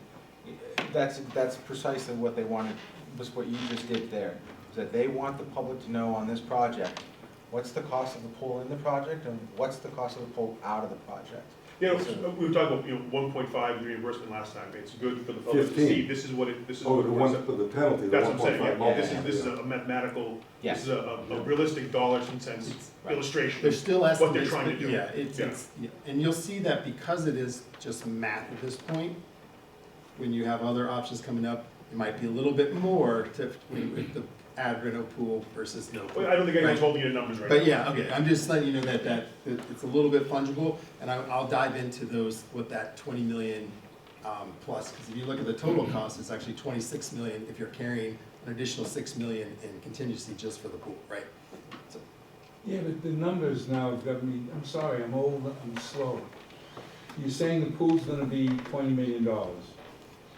that's precisely what they wanted, was what you just did there. Is that they want the public to know on this project, what's the cost of the pool in the project and what's the cost of the pool out of the project.
You know, we were talking about, 1.5 reimbursement last time, it's good for the public to
15.
see, this is what it, this is
Oh,
what
the
it
one
was.
for the penalty, the
That's what I'm
1.5
saying, yeah,
multiplier.
this is a mathematical,
Yes.
this is a realistic dollars and cents
Right.
illustration.
There's still
What they're
estimates,
trying to
but
do.
yeah, yeah. And you'll see that because it is just math at this point, when you have other options coming up, it might be a little bit more to, with the add reno pool versus no pool.
Well, I don't think anyone's
Right.
holding you to numbers right now.
But yeah, okay, I'm just letting you know that it's a little bit fungible, and I'll dive into those with that 20 million plus, because if you look at the total cost, it's actually 26 million if you're carrying an additional 6 million in contingency just for the pool, right? So,
Yeah, but the numbers now have got me, I'm sorry, I'm old, I'm slow. You're saying the pool's gonna be $20 million.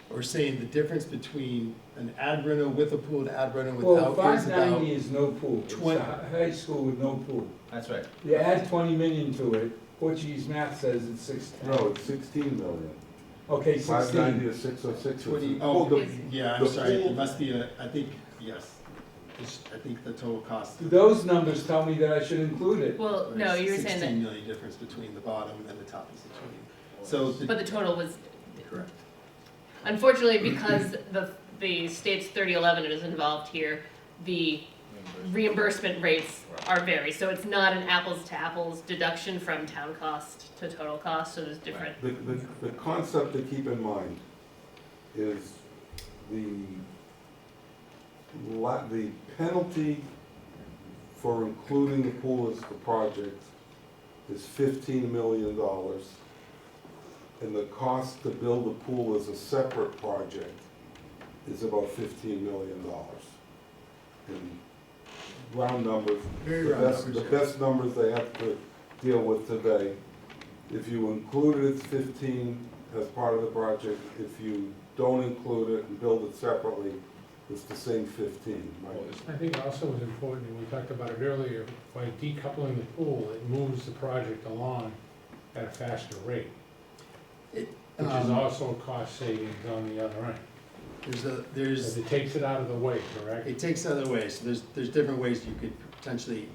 we're saying the difference between an ad reno with a pool and ad reno
Well,
without is about,
590 is no pool. It's
Twen-
a high school with no pool.
That's right.
You add 20 million to it, Portuguese math says it's 16.
No, it's 16 million.
Okay,
590
16.
is 606.
20,
Oh, the-
yeah, I'm
the
sorry,
pool-
it must be I think, yes. I think the total cost.
Those numbers tell me that I should include it.
Well, no, you were saying
16
that,
million difference between the bottom and the top is the 20. So,
but the total was,
correct.
unfortunately, because the state's 3011 is involved here, the reimbursement rates are vary, so it's not an apples to apples deduction from town cost to total cost, so there's different.
The concept to keep in mind is the penalty for including the pool as the project is $15 million. And the cost to build the pool as a separate project is about $15 million. In round numbers,
Very
the
round
best,
numbers,
the
yeah.
best numbers they have to deal with today. If you include it, it's 15 as part of the project. If you don't include it and build it separately, it's the same 15, right?
I think also was important, and we talked about it earlier, by decoupling the pool, it moves the project along at a faster rate, which is also a cost savings on the other end.
There's,
But it takes it out of the way, correct?
it takes other ways, so there's different ways you could potentially,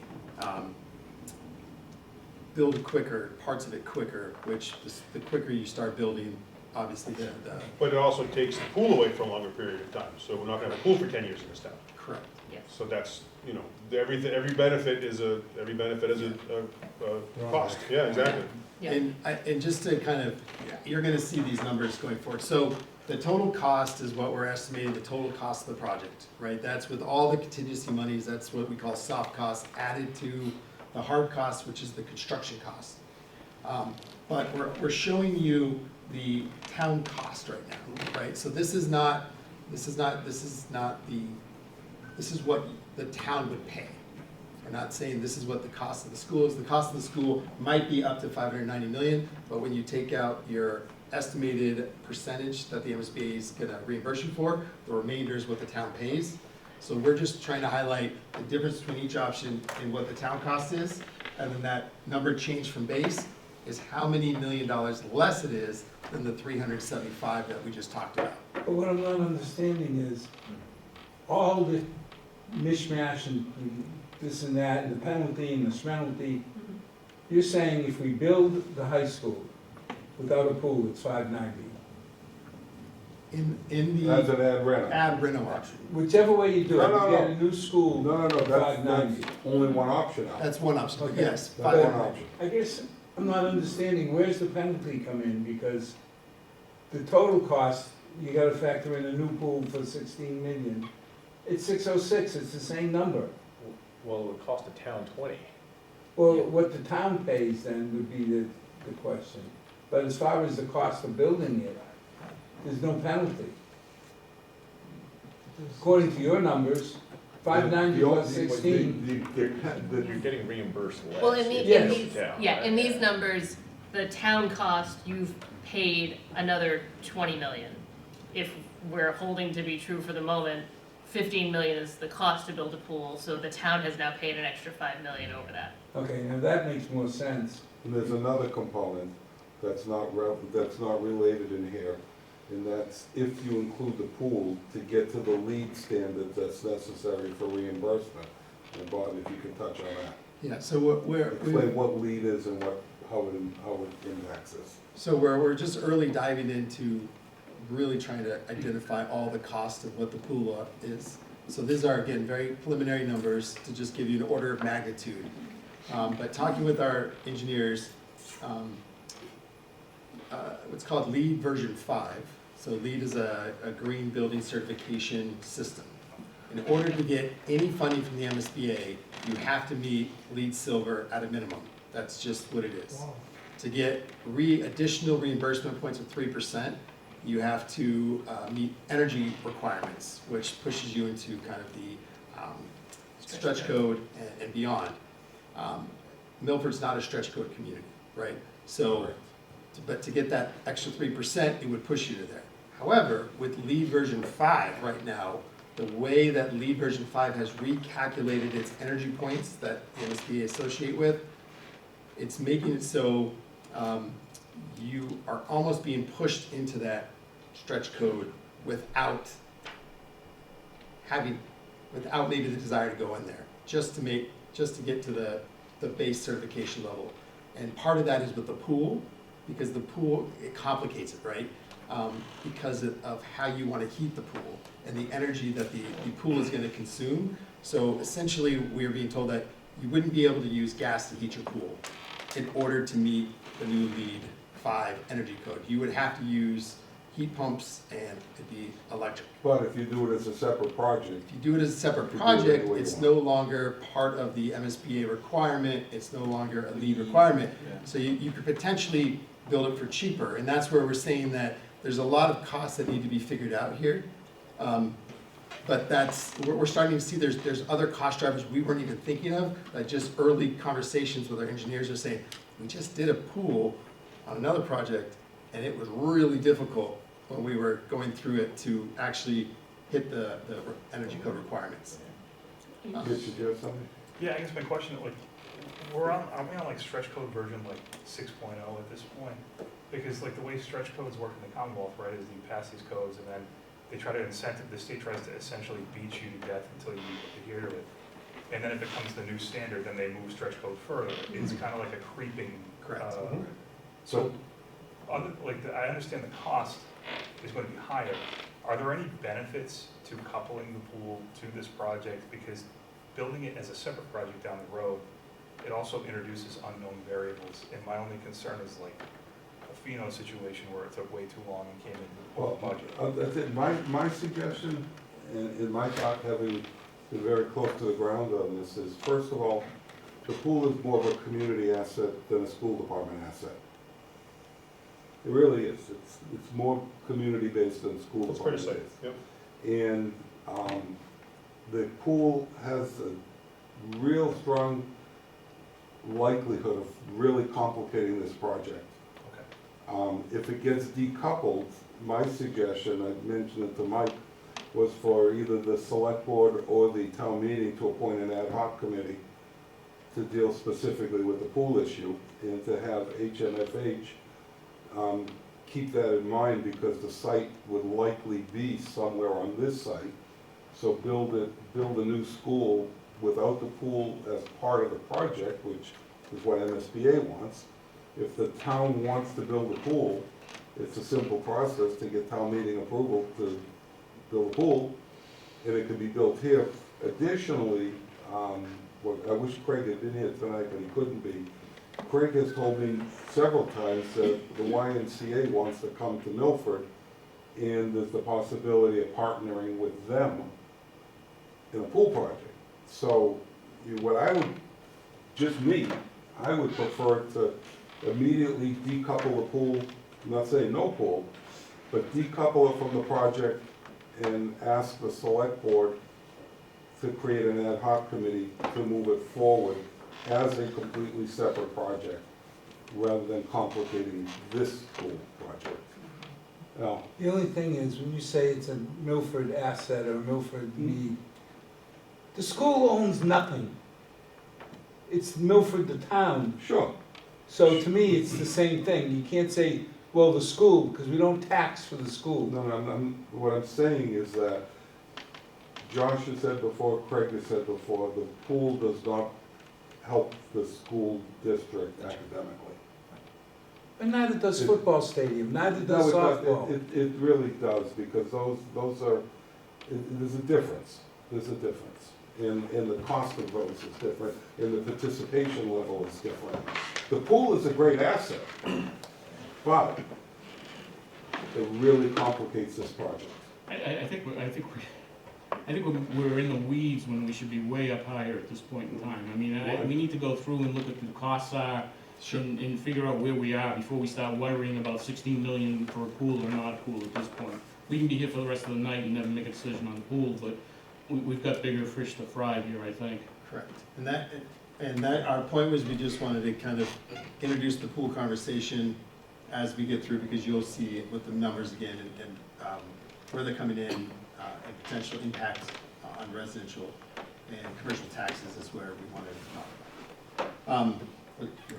build it quicker, parts of it quicker, which the quicker you start building, obviously the,
But it also takes the pool away for a longer period of time, so we're not gonna have a pool for 10 years in this town.
correct.
So that's, every benefit is a cost, yeah, exactly.
Yeah.
And just to kind of, you're gonna see these numbers going forward. So the total cost is what we're estimating, the total cost of the project, right? That's with all the contingency monies, that's what we call soft costs, added to the hard cost, which is the construction cost. But we're showing you the town cost right now, right? So this is what the town would pay. We're not saying this is what the cost of the school is. The cost of the school might be up to 590 million, but when you take out your estimated percentage that the MSBA is gonna reimburse you for, the remainder is what the town pays. So we're just trying to highlight the difference between each option and what the town cost is, and then that number change from base is how many $1 million less it is than the 375 that we just talked about.
But what I'm not understanding is, all the mishmash and this and that, and the penalty and the shmenalty, you're saying if we build the high school without a pool, it's 590.
in
As
the
an ad rent.
ad reno option.
Whichever way you do it,
No,
you
no,
get a new school,
No, that's
$590.
only one option out.
That's one option, but
Okay.
yes,
That's one
$590.
option.
I guess I'm not understanding, where's the penalty come in? Because the total cost, you gotta factor in a new pool for 16 million. It's 606, it's the same number.
Well, it would cost the town 20.
Well, what the town pays then would be the question. But as far as the cost of building it, there's no penalty. According to your numbers, 590 plus 16.
You're getting reimbursed less.
Well,
Yes.
in these numbers, the town cost, you've paid another 20 million. If we're holding to be true for the moment, 15 million is the cost to build a pool, so the town has now paid an extra 5 million over that.
Okay, now that makes more sense.
And there's another component that's not related in here, and that's if you include the pool to get to the lead standard that's necessary for reimbursement. And Bob, if you could touch on that.
Yeah, so we're
Explain what lead is and how it impacts us.
So we're just early diving into really trying to identify all the cost of what the pool is. So these are, again, very preliminary numbers to just give you an order of magnitude. But talking with our engineers, what's called LEED version 5. So LEED is a green building certification system. In order to get any funding from the MSBA, you have to meet LEED Silver at a minimum. That's just what it is. To get additional reimbursement points of 3%, you have to meet energy requirements, which pushes you into kind of the stretch code and beyond. Milford's not a stretch code community, right? So, but to get that extra 3%, it would push you to there. However, with LEED version 5 right now, the way that LEED version 5 has recalculated its energy points that the MSBA associate with, it's making it so you are almost being pushed into that stretch code without maybe the desire to go in there, just to get to the base certification level. And part of that is with the pool, because the pool, it complicates it, right? Because of how you want to heat the pool and the energy that the pool is going to consume. So essentially, we're being told that you wouldn't be able to use gas to heat your pool in order to meet the new LEED 5 energy code. You would have to use heat pumps and it'd be electric.
But if you do it as a separate project,
If you do it as a separate
You can do it any
project,
way you
it's
want.
no longer part of the MSBA requirement, it's no longer a LEED requirement. So you could potentially build it for cheaper, and that's where we're saying that there's a lot of costs that need to be figured out here. But we're starting to see there's other cost drivers we weren't even thinking of, that just early conversations with our engineers are saying, we just did a pool on another project, and it was really difficult when we were going through it to actually hit the energy code requirements.
Rich, did you have something?
Yeah, I guess my question, like, are we on like stretch code version like 6.0 at this point? Because like the way stretch codes work in the Commonwealth, right, is you pass these codes and then they try to the state tries to essentially beat you to death until you adhere to it. And then it becomes the new standard, then they move stretch code further. It's kind of like a creeping.
Correct.
So, I understand the cost is going to be higher. Are there any benefits to coupling the pool to this project? Because building it as a separate project down the road, it also introduces unknown variables. And my only concern is like a Pheno situation where it took way too long and came in the budget.
That's it. My suggestion, and in my thought, having been very close to the ground on this, is first of all, the pool is more of a community asset than a school department asset. It really is. It's more community-based than school
That's fair to
department.
say, yep.
And the pool has a real strong likelihood of really complicating this project.
Okay.
If it gets decoupled, my suggestion, I mentioned it to Mike, was for either the select board or the town meeting to appoint an ad hoc committee to deal specifically with the pool issue, and to have HMFH keep that in mind, because the site would likely be somewhere on this site. So build a new school without the pool as part of the project, which is what MSBA wants. If the town wants to build a pool, It's a simple process to get town meeting approval to build a pool, and it can be built here. Additionally, I wish Craig had been here tonight, but he couldn't be. Craig has told me several times that the YMCA wants to come to Milford, and there's the possibility of partnering with them in a pool project. So, what I would, just me, I would prefer to immediately decouple the pool, I'm not saying no pool, but decouple it from the project and ask the select board to create an ad hoc committee to move it forward as a completely separate project, rather than complicating this pool project. Now,
The only thing is, when you say it's a Milford asset or Milford need, the school owns nothing. It's Milford, the town.
sure,
So to me, it's the same thing. You can't say, well, the school, because we don't tax for the school.
no, what I'm saying is that Josh has said before, Craig has said before, the pool does not help the school district academically.
And neither does football stadium, neither
No,
does
it does-
softball.
It really does, because those are, there's a difference, and the cost of those is different, and the participation level is different. The pool is a great asset, but it really complicates this project.
I think we're in the weeds when we should be way up higher at this point in time. I mean, we need to go through and look at the costs are, and figure out where we are before we start worrying about 16 million for a pool or not a pool at this point. We can be here for the rest of the night and never make a decision on the pool, but we've got bigger fish to fry here, I think.
Correct. And that, our point was we just wanted to kind of introduce the pool conversation as we get through, because you'll see with the numbers again and where they're coming in and potential impact on residential and commercial taxes is where we wanted to talk about. You want to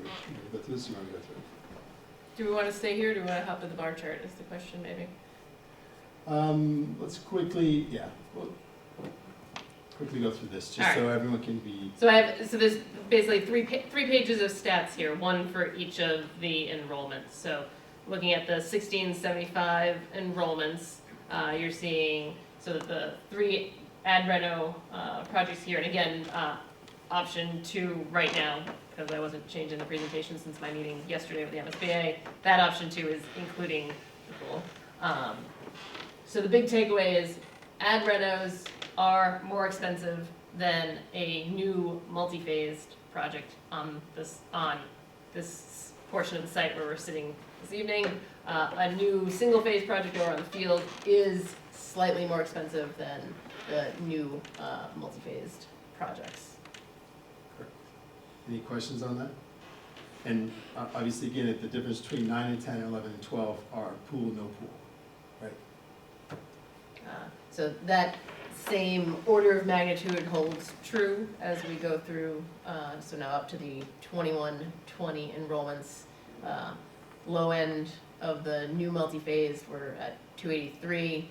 go through this, or you want to go through it?
Do we want to stay here, or do we want to hop to the bar chart, is the question maybe?
Let's quickly, we'll quickly go through this, just so everyone can be.
So there's basically three pages of stats here, one for each of the enrollments. So looking at the 1675 enrollments, you're seeing, so that the 3 ad reno projects here, and again, option 2 right now, because I wasn't changing the presentation since my meeting yesterday with the MSBA, that option 2 is including the pool. So the big takeaway is ad renos are more expensive than a new multi-phased project on this portion of the site where we're sitting this evening. A new single-phase project over on the field is slightly more expensive than the new multi-phased projects.
Any questions on that? And obviously, again, the difference between 9 and 10, 11 and 12 are pool, no pool, right?
So that same order of magnitude holds true as we go through, so now up to the 21-20 enrollments. Low end of the new multi-phased, we're at 283,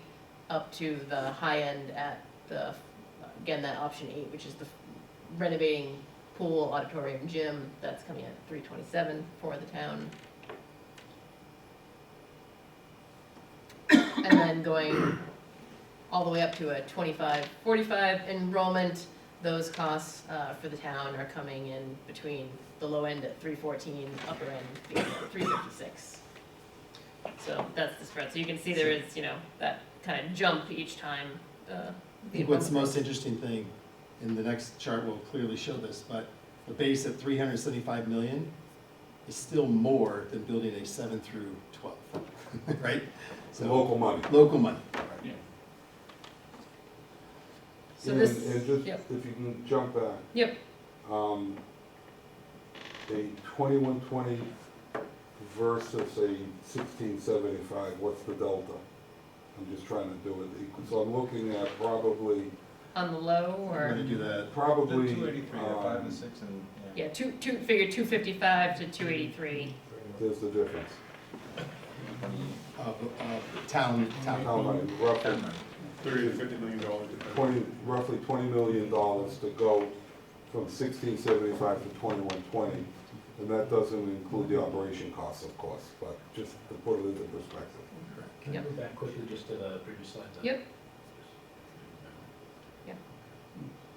up to the high end at the, again, that option 8, which is the renovating pool, auditorium, gym, that's coming at 327 for the town. And then going all the way up to a 25-45 enrollment, those costs for the town are coming in between the low end at 314, upper end being at 356. So that's the spread. So you can see there is, that kind of jump each time.
I think what's the most interesting thing, in the next chart will clearly show this, but the base at 375 million is still more than building a 7 through 12, right?
It's local money.
Local money.
Yeah.
So
And
this,
just,
yep.
if you can jump back.
Yep.
A 2120 versus a 1675, what's the delta? I'm just trying to do it equal. So I'm looking at probably,
On the low,
We're
or,
gonna do that.
probably.
283 to 5 and 6 and,
yeah, figure 255 to 283.
There's the difference.
Town.
How much, roughly
$30 to $50 million depending.
roughly $20 million to go from 1675 to 2120. And that doesn't include the operation costs, of course, but just to put it into perspective.
Can I
Yep.
go back quickly just to the previous slide?
Yep.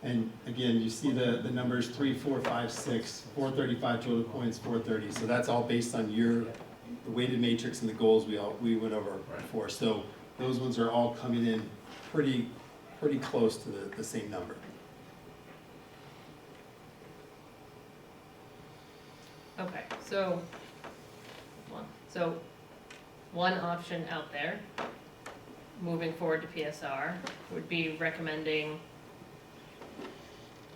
And again, you see the numbers 3, 4, 5, 6, 435 total points, 430. So that's all based on the weighted matrix and the goals we went over before. So those ones are all coming in pretty close to the same number.
Okay, so one option out there, moving forward to PSR, would be recommending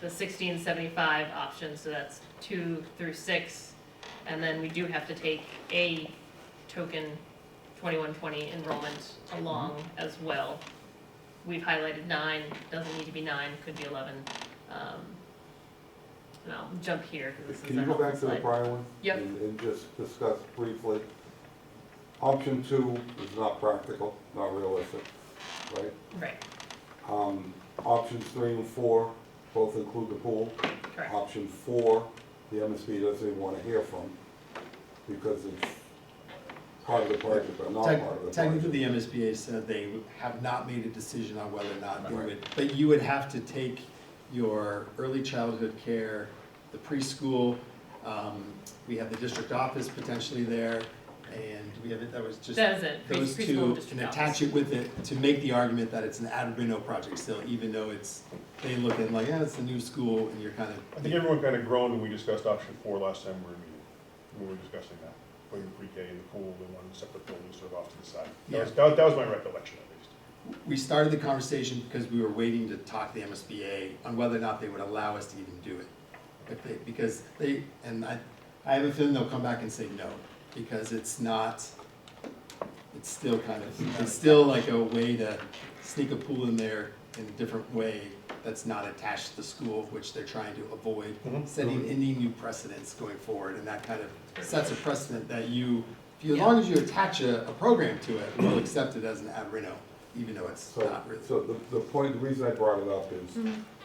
the 1675 option, so that's 2 through 6, and then we do have to take a token 2120 enrollment along as well. We've highlighted 9, doesn't need to be 9, could be 11. And I'll jump here, because this
Can
is
you
a
go back
helpful
to the
slide.
prior one?
Yep.
And just discuss briefly. Option 2 is not practical, not realistic, right?
Right,
Options 3 and 4 both include the pool.
correct.
Option 4, the MSB doesn't even want to hear from because it's part of the project or not part of the project.
Technically, the MSBA said they have not made a decision on whether or not they would, but you would have to take your early childhood care, the preschool, we have the district office potentially there, and we have, that was just
That is it,
those
preschool
two,
and district
and
office.
attach it with it to make the argument that it's an ad reno project still, even though they look at like, yeah, it's a new school, and you're kind of.
I think everyone kind of groaned when we discussed option 4 last time we were discussing that. Putting the pre-K and the pool in one separate building sort of off to the side. That was my recollection at least.
We started the conversation because we were waiting to talk to the MSBA on whether or not they would allow us to even do it. Because I have a feeling they'll come back and say no, because it's still kind of, it's still like a way to sneak a pool in there in a different way that's not attached to the school, which they're trying to avoid, setting any new precedents going forward, and that kind of sets a precedent that as long as you attach a program to it, we'll accept it as an ad reno, even though it's not really.
So the reason I brought it up is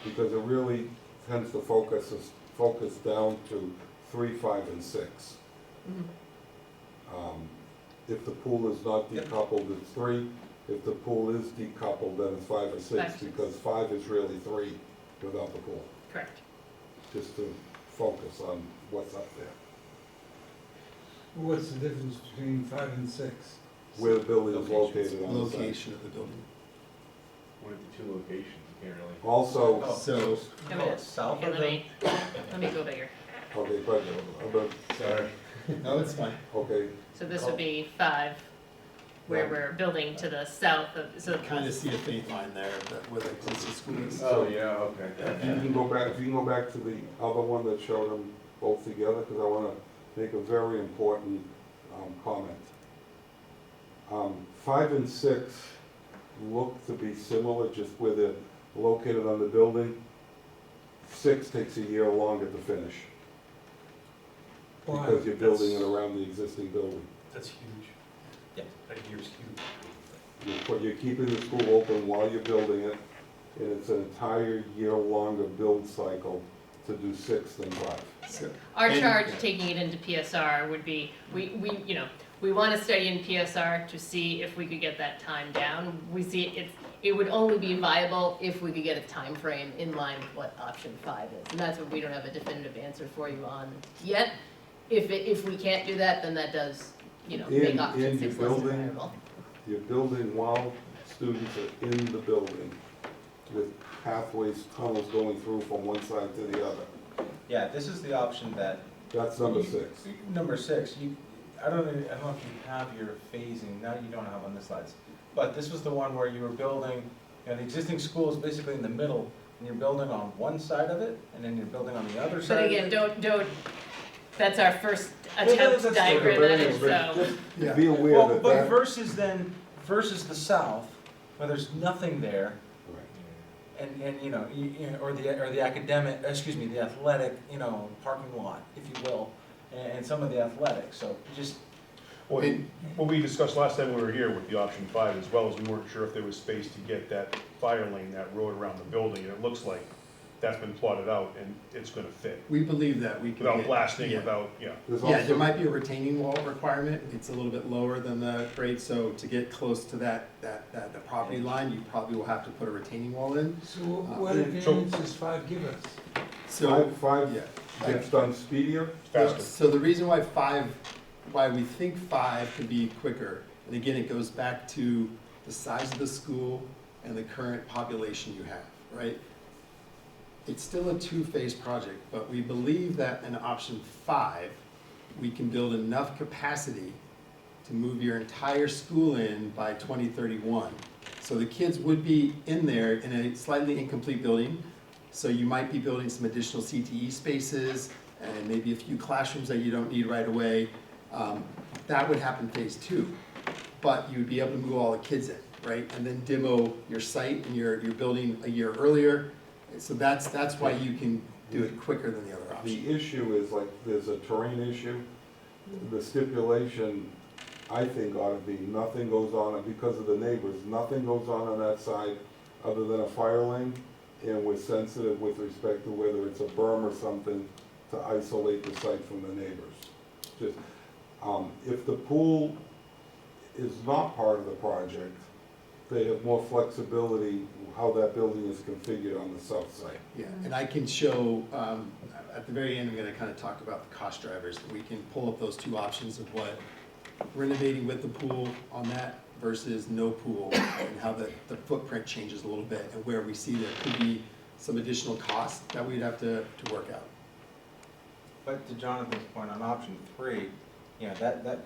because it really tends to focus down to 3, 5, and 6. If the pool is not decoupled, it's 3. If the pool is decoupled, then it's 5 or 6,
5, 6.
because 5 is really 3 without the pool.
Correct.
Just to focus on what's up there.
What's the difference between 5 and 6?
Where the building is located on the site.
Location of the building.
One of the 2 locations, you can't really.
Also,
So,
Come in.
South
Okay,
of
let me go bigger.
okay, but,
Sorry.
no, it's fine.
okay,
So this would be 5, where we're building to the south of, so.
Kind of see a faint line there, but where the closest school is.
Oh, yeah, okay.
if you can go back to the other one that showed them both together, because I want to make a very important comment. 5 and 6 look to be similar, just where they're located on the building. 6 takes a year longer to finish, because you're building it around the existing building.
That's huge.
Yeah.
That year's huge.
You're keeping the school open while you're building it, and it's an entire year longer build cycle to do 6 than 5.
So,
Our
and-
charge, taking it into PSR, would be, we want to study in PSR to see if we could get that time down. We see it would only be viable if we could get a time frame in line with what option 5 is. And that's what we don't have a definitive answer for you on yet. If we can't do that, then that does, make option
And
6
you're
less
building-
desirable.
You're building while students are in the building, with pathways, tunnels going through from one side to the other.
Yeah, this is the option that.
That's number 6.
Number 6, I don't know if you have your phasing, now you don't have on the slides. But this was the one where you were building, the existing school is basically in the middle, and you're building on one side of it, and then you're building on the other side.
But
of
again,
it.
don't, that's our first
No, no,
attempt to
that's
diagram
okay,
at it,
but
so.
Just be aware
Well,
that
but
that.
versus the south, where there's nothing there,
Right.
and or the academic, the athletic, parking lot, if you will, and some of the athletics, so just.
Well, what we discussed last time we were here with the option 5 as well, is we weren't sure if there was space to get that fire lane, that road around the building, and it looks like that's been plotted out and it's gonna fit.
We believe that we can
Without
get-
blasting,
yeah.
without, yeah.
There's
Yeah, there
also,
might be a retaining wall requirement, it's a little bit lower than the grade, so to get close to the property line, you probably will have to put a retaining wall in.
So what
So-
advantage does 5 give us?
So,
five
yeah.
gets done speedier.
Faster.
So the reason why why we think 5 could be quicker, and again, it goes back to the size of the school and the current population you have, right? It's still a 2-phase project, but we believe that in option 5, we can build enough capacity to move your entire school in by 2031. So the kids would be in there in a slightly incomplete building, so you might be building some additional CTE spaces and maybe a few classrooms that you don't need right away. That would happen phase 2, but you would be able to move all the kids in, right? And then demo your site and your building a year earlier. So that's why you can do it quicker than the other option.
The issue is like, there's a terrain issue. The stipulation, I think, ought to be nothing goes on, because of the neighbors, nothing goes on that side other than a fire lane. And we're sensitive with respect to whether it's a berm or something to isolate the site from the neighbors. Just, if the pool is not part of the project, they have more flexibility how that building is configured on the south side.
Yeah, and I can show, at the very end, I'm gonna kind of talk about the cost drivers. We can pull up those 2 options of what renovating with the pool on that versus no pool, and how the footprint changes a little bit, and where we see there could be some additional costs that we'd have to work out.
But to Jonathan's point on option 3, you know, that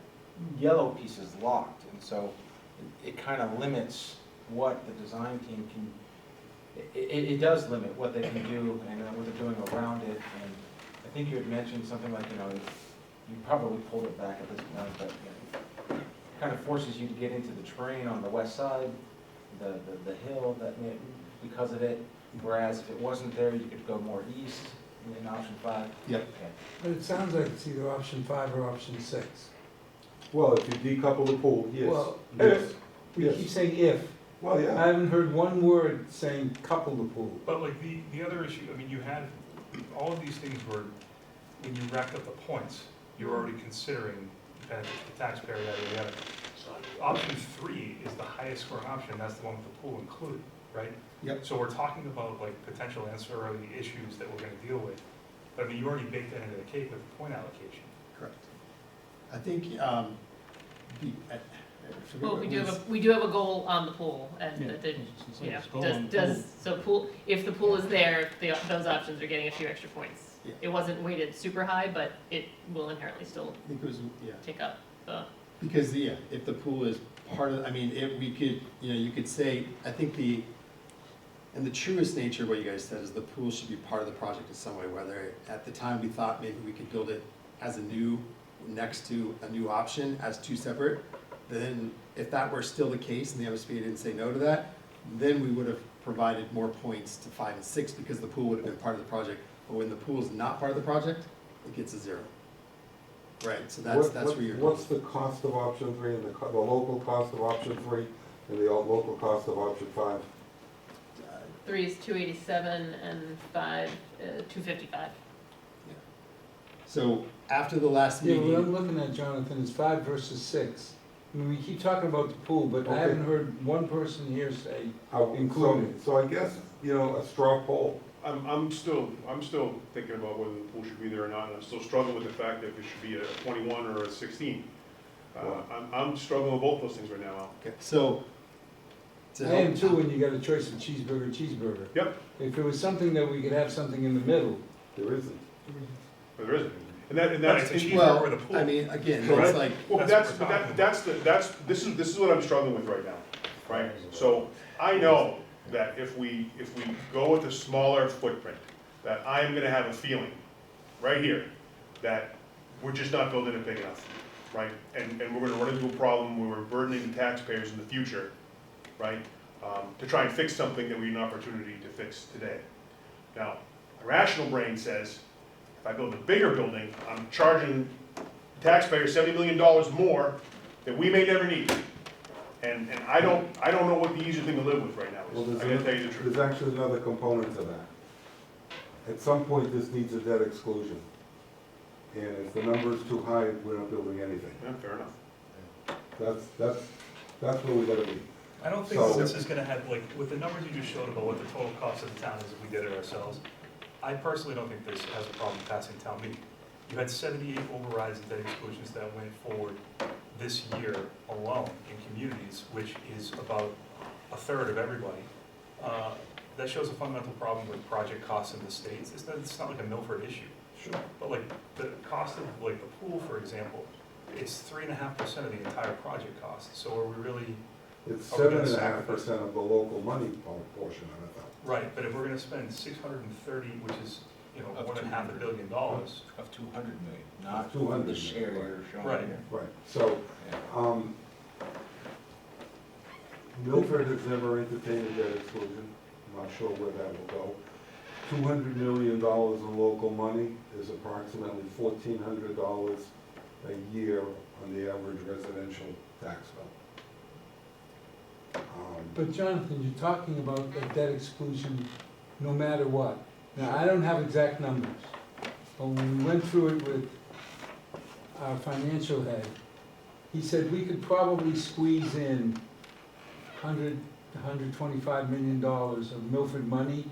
yellow piece is locked, and so it kind of limits what the design team can, it does limit what they can do and what they're doing around it. And I think you had mentioned something like, you know, you probably pulled it back at this point, but you know, it kind of forces you to get into the terrain on the west side, the hill that because of it. Whereas if it wasn't there, you could go more east in option 5.
Yep.
Okay.
But it sounds like it's either option 5 or option 6.
Well, if you decouple the pool, yes.
Well,
Yes.
We
Yes.
keep saying if.
Well,
I
yeah.
haven't heard one word saying couple the pool.
But like the other issue, I mean, you had, all of these things were, when you racked up the points, you were already considering the benefit to the taxpayer, yada, yada, yada. Option 3 is the highest scoring option, that's the one with the pool included, right?
Yep.
So we're talking about like potential ancillary issues that we're gonna deal with. But I mean, you already baked that into the cake with the point allocation.
Correct. I think,
Well, we do have a goal on the pool, and
Yeah.
that the, you know,
Let's go on
so pool, if the pool is there, those options are getting a few extra points.
Yeah.
It wasn't weighted super high, but it will inherently still
I think it was, yeah.
take up the,
Because, yeah, if the pool is part of, I mean, we could, you know, you could say, I think in the truest nature of what you guys said is the pool should be part of the project in some way, whether at the time we thought maybe we could build it as a new, next to a new option as 2 separate, then if that were still the case and the MSBA didn't say no to that, then we would have provided more points to 5 and 6 because the pool would have been part of the project. But when the pool is not part of the project, it gets a 0. Right, so that's where you're.
What's the cost of option 3 and the local cost of option 3 and the local cost of option 5?
3 is 287 and 5, 255.
So after the last
Yeah,
meeting.
what I'm looking at, Jonathan, is 5 versus 6. I mean, we keep talking about the pool, but I
Okay.
haven't heard one person here say,
So
Included.
so I guess, you know, a straw poll.
I'm still thinking about whether the pool should be there or not, and I'm still struggling with the fact that it should be a 21 or a 16. I'm struggling with both those things right now, Al.
Okay, so. to
I am
help-
too when you got a choice of cheeseburger.
Yep.
If it was something that we could have something in the middle,
There isn't.
But there isn't. And that's.
But it's a cheaper
Well,
or the pool.
I mean, again,
Correct.
it's like,
Well,
That's what we're
this is what I'm struggling with right now, right? So I know that if we go with a smaller footprint, that I'm gonna have a feeling, right here, that we're just not building it big enough, right? And we're gonna run into a problem where we're burdening the taxpayers in the future, right? To try and fix something that we have an opportunity to fix today. Now, a rational brain says, if I build a bigger building, I'm charging taxpayers $70 million more that we may never need. And I don't know what the easier thing to live with right now
Well,
is. I gotta tell you the truth.
there's actually another component to that. at some point, this needs a debt exclusion. And if the number is too high, we're not building anything.
Yeah, fair enough.
That's where we gotta be.
I don't think
So-
this is gonna have, like, with the numbers you just showed about what the total cost of the town is if we did it ourselves, I personally don't think this has a problem passing town meeting. You had 78 overrides and debt exclusions that went forward this year alone in communities, which is about a third of everybody. That shows a fundamental problem with project costs in the states. It's not like a Milford issue.
Sure.
But like, the cost of, like, the pool, for example, it's 3.5% of the entire project cost. So are we really,
It's
Are we gonna
7.5% of the local money portion of it, though.
right, but if we're gonna spend 630, which is, you know,
Of
more than $500 million.
Of 200 million, not
200
the share
million,
you're showing
Right.
here.
Right, so,
Yeah.
Milford has never entertained a debt exclusion. I'm not sure where that will go. $200 million in local money is approximately $1,400 a year on the average residential tax bill.
But Jonathan, you're talking about a debt exclusion no matter what. Now, I don't have exact numbers, but when we went through it with our financial head, he said we could probably squeeze in $100 to $125 million of Milford money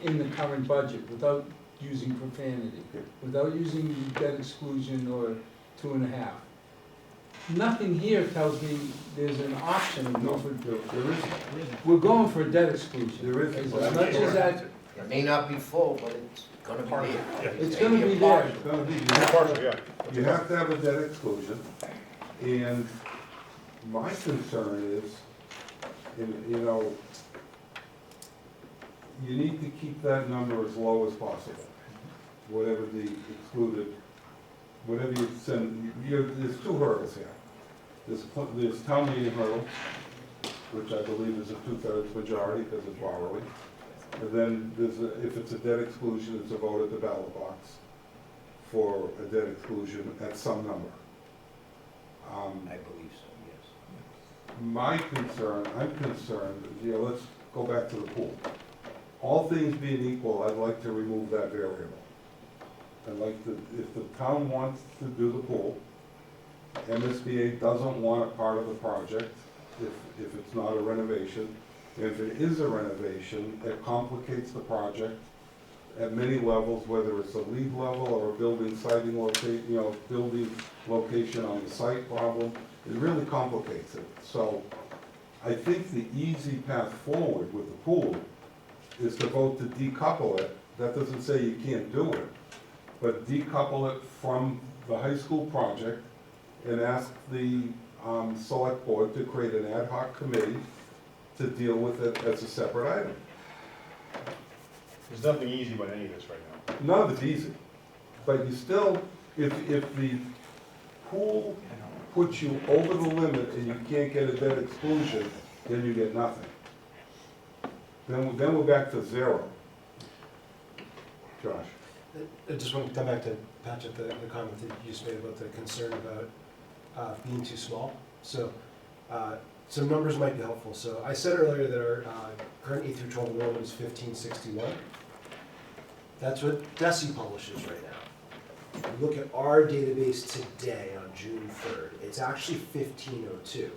in the current budget without using profanity, without using debt exclusion or 2.5. Nothing here tells me there's an option of Milford.
There is,
We're going for a debt exclusion.
there is.
As much as that,
It may not be full, but it's gonna be
Part of
there.
it, yeah.
it's gonna be there.
It's gonna be,
Partially, yeah.
you have to have a debt exclusion, and my concern is, you know, you need to keep that number as low as possible, whatever the excluded, whatever you send, there's two hurdles here. There's town meeting hurdle, which I believe is a 2/3 majority because it's borrowing. And then if it's a debt exclusion, it's a vote at the ballot box for a debt exclusion at some number.
I believe so, yes.
My concern, I'm concerned, let's go back to the pool. All things being equal, I'd like to remove that variable. I'd like to, if the town wants to do the pool, MSBA doesn't want a part of the project, if it's not a renovation. If it is a renovation, it complicates the project at many levels, whether it's a lead level or a building siting building location on the site problem. It really complicates it. So I think the easy path forward with the pool is to vote to decouple it. That doesn't say you can't do it, but decouple it from the high school project and ask the select board to create an ad hoc committee to deal with it as a separate item.
There's nothing easy about any of this right now.
None of it's easy, but you still, if the pool puts you over the limit and you can't get a debt exclusion, then you get nothing. Then we're back to zero. Josh?
I just want to come back to Patrick, the comment that you just made about the concern about being too small. So some numbers might be helpful. So I said earlier that our current 8 through 12 enrollment is 1561. That's what DESI publishes right now. If you look at our database today on June 3rd, it's actually 1502.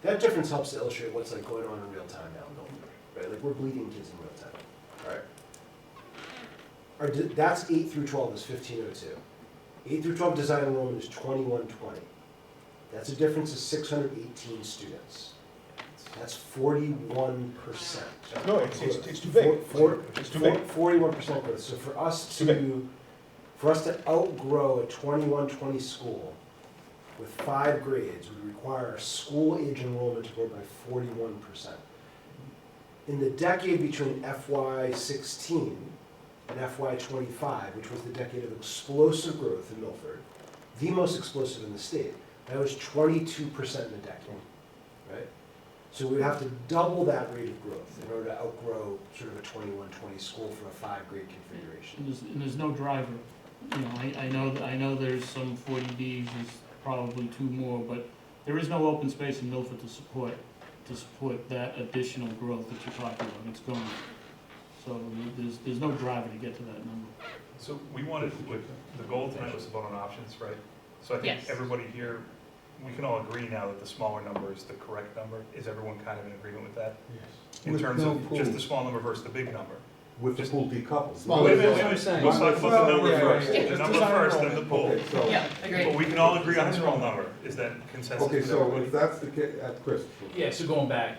That difference helps to illustrate what's like going on in real time now in Milford, right? Like we're bleeding kids in real time, all right? That's 8 through 12 is 1502. 8 through 12 design enrollment is 2120. That's a difference of 618 students. That's 41%.
No, it's too big. It's too big.
41% growth. So for us to outgrow a 2120 school with 5 grades would require our school age enrollment to grow by 41%. In the decade between FY16 and FY25, which was the decade of explosive growth in Milford, the most explosive in the state, that was 22% in a decade, right? So we'd have to double that rate of growth in order to outgrow sort of a 2120 school for a 5-grade configuration.
And there's no driver. I know there's some 40Bs, there's probably 2 more, but there is no open space in Milford to support that additional growth that you're talking about. It's gone. So there's no driver to get to that number.
So we wanted, the goal tonight was to vote on options, right? So I think
Yes.
everybody here, we can all agree now that the smaller number is the correct number. Is everyone kind of in agreement with that?
Yes.
In
With
terms
no
of just the
pool.
small number versus the big number?
With the pool decoupled.
Small-
Wait a minute,
That's what I'm saying.
let's talk about the
Well,
number
yeah,
first.
yeah,
The
yeah.
number first, then the pool.
Okay, so,
Yeah,
But
agreed.
we can all agree on a small number. Is that consensus
okay,
with
so
everybody?
if that's the case, Chris.
Yeah, so going back,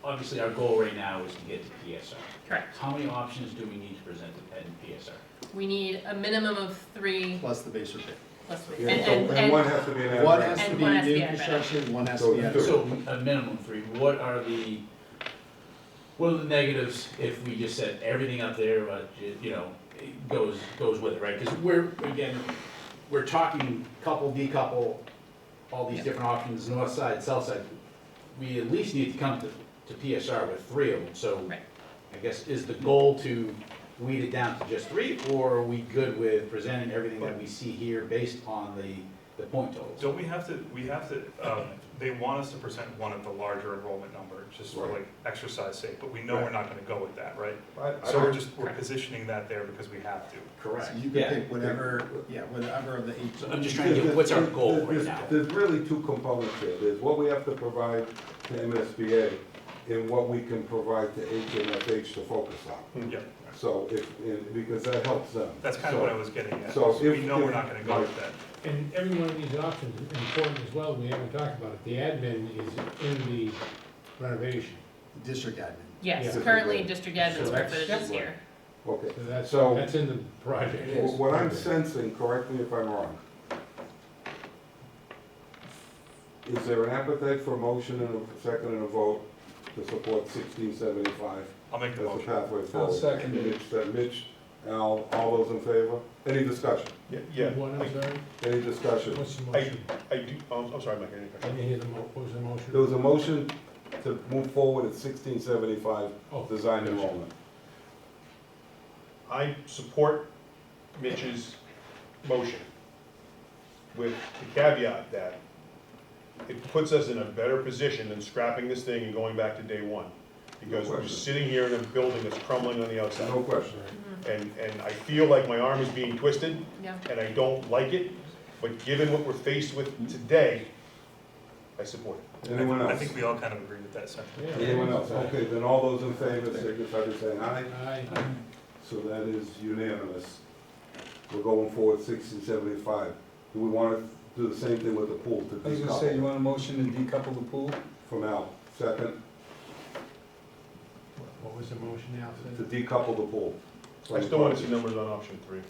obviously our goal right now is to get to PSR.
Correct.
How many options do we need to present to PSR?
We need a minimum of 3
Plus the base repair.
plus 3.
Yeah, so, and one has to be an
One
address.
has to
And
be
one has to
new
be added.
construction, one has
So
to be added.
two.
So a minimum 3, what are the negatives if we just set everything up there, you know, it goes with it, right? Because we're talking couple, decouple, all these
Yeah.
different options, north side, south side. We at least need to come to PSR with 3 of them, so
Right.
I guess is the goal to weed it down to just 3, or are we good with presenting everything that we see here based on the point totals?
Don't we have to, they want us to present one at the larger enrollment number, just for
Right.
like exercise sake, but we know we're
Right.
not gonna go with that, right?
I
So we're
Correct.
positioning that there because we have to.
Correct.
So you can
Yeah.
pick whatever of the 8.
So I'm just trying to get, what's our goal right
There's-
now?
There's really two components here. There's what we have to provide to MSBA and what we can provide to HMFH to focus on.
Yeah,
So because that helps them.
that's kind of what I was getting at.
So
We
if-
know we're not gonna go with that.
And every one of these options is important as well, we haven't talked about it, the admin is in the renovation.
District admin.
Yes,
Yeah.
currently district admin
So
square
that's-
footage is here.
Okay.
So that's in the project.
What I'm sensing, correct me if I'm wrong, is there an appetite for a motion and a second and a vote to support 1675
I'll make
as
the
the
motion.
pathway forward?
second it.
Mitch, Al, all those in favor? Any discussion?
Yeah,
One, I'm sorry,
Any discussion?
what's the motion?
I do, I'm sorry, Mike, any
I
question?
didn't hear what was the motion?
There was a motion to move forward at 1675
Oh,
design enrollment.
I support Mitch's motion with the caveat that it puts us in a better position than scrapping this thing and going back to day one. Because we're just sitting here in a building that's crumbling on the outside.
No question.
And I feel like my arm is being twisted,
Yeah.
and I don't like it, but given what we're faced with today, I support it.
Anyone
I
else?
think we all kind of agree with that sentiment.
Yeah.
Anyone else? Okay, then all those in favor signify by saying aye.
Aye.
So that is unanimous. We're going forward 1675. Do we want to do the same thing with the pool to
I was gonna say, you
decouple?
want a motion to decouple the pool?
From Al, second,
What was the motion now,
to
said?
decouple the pool.
I still want to see numbers on option 3.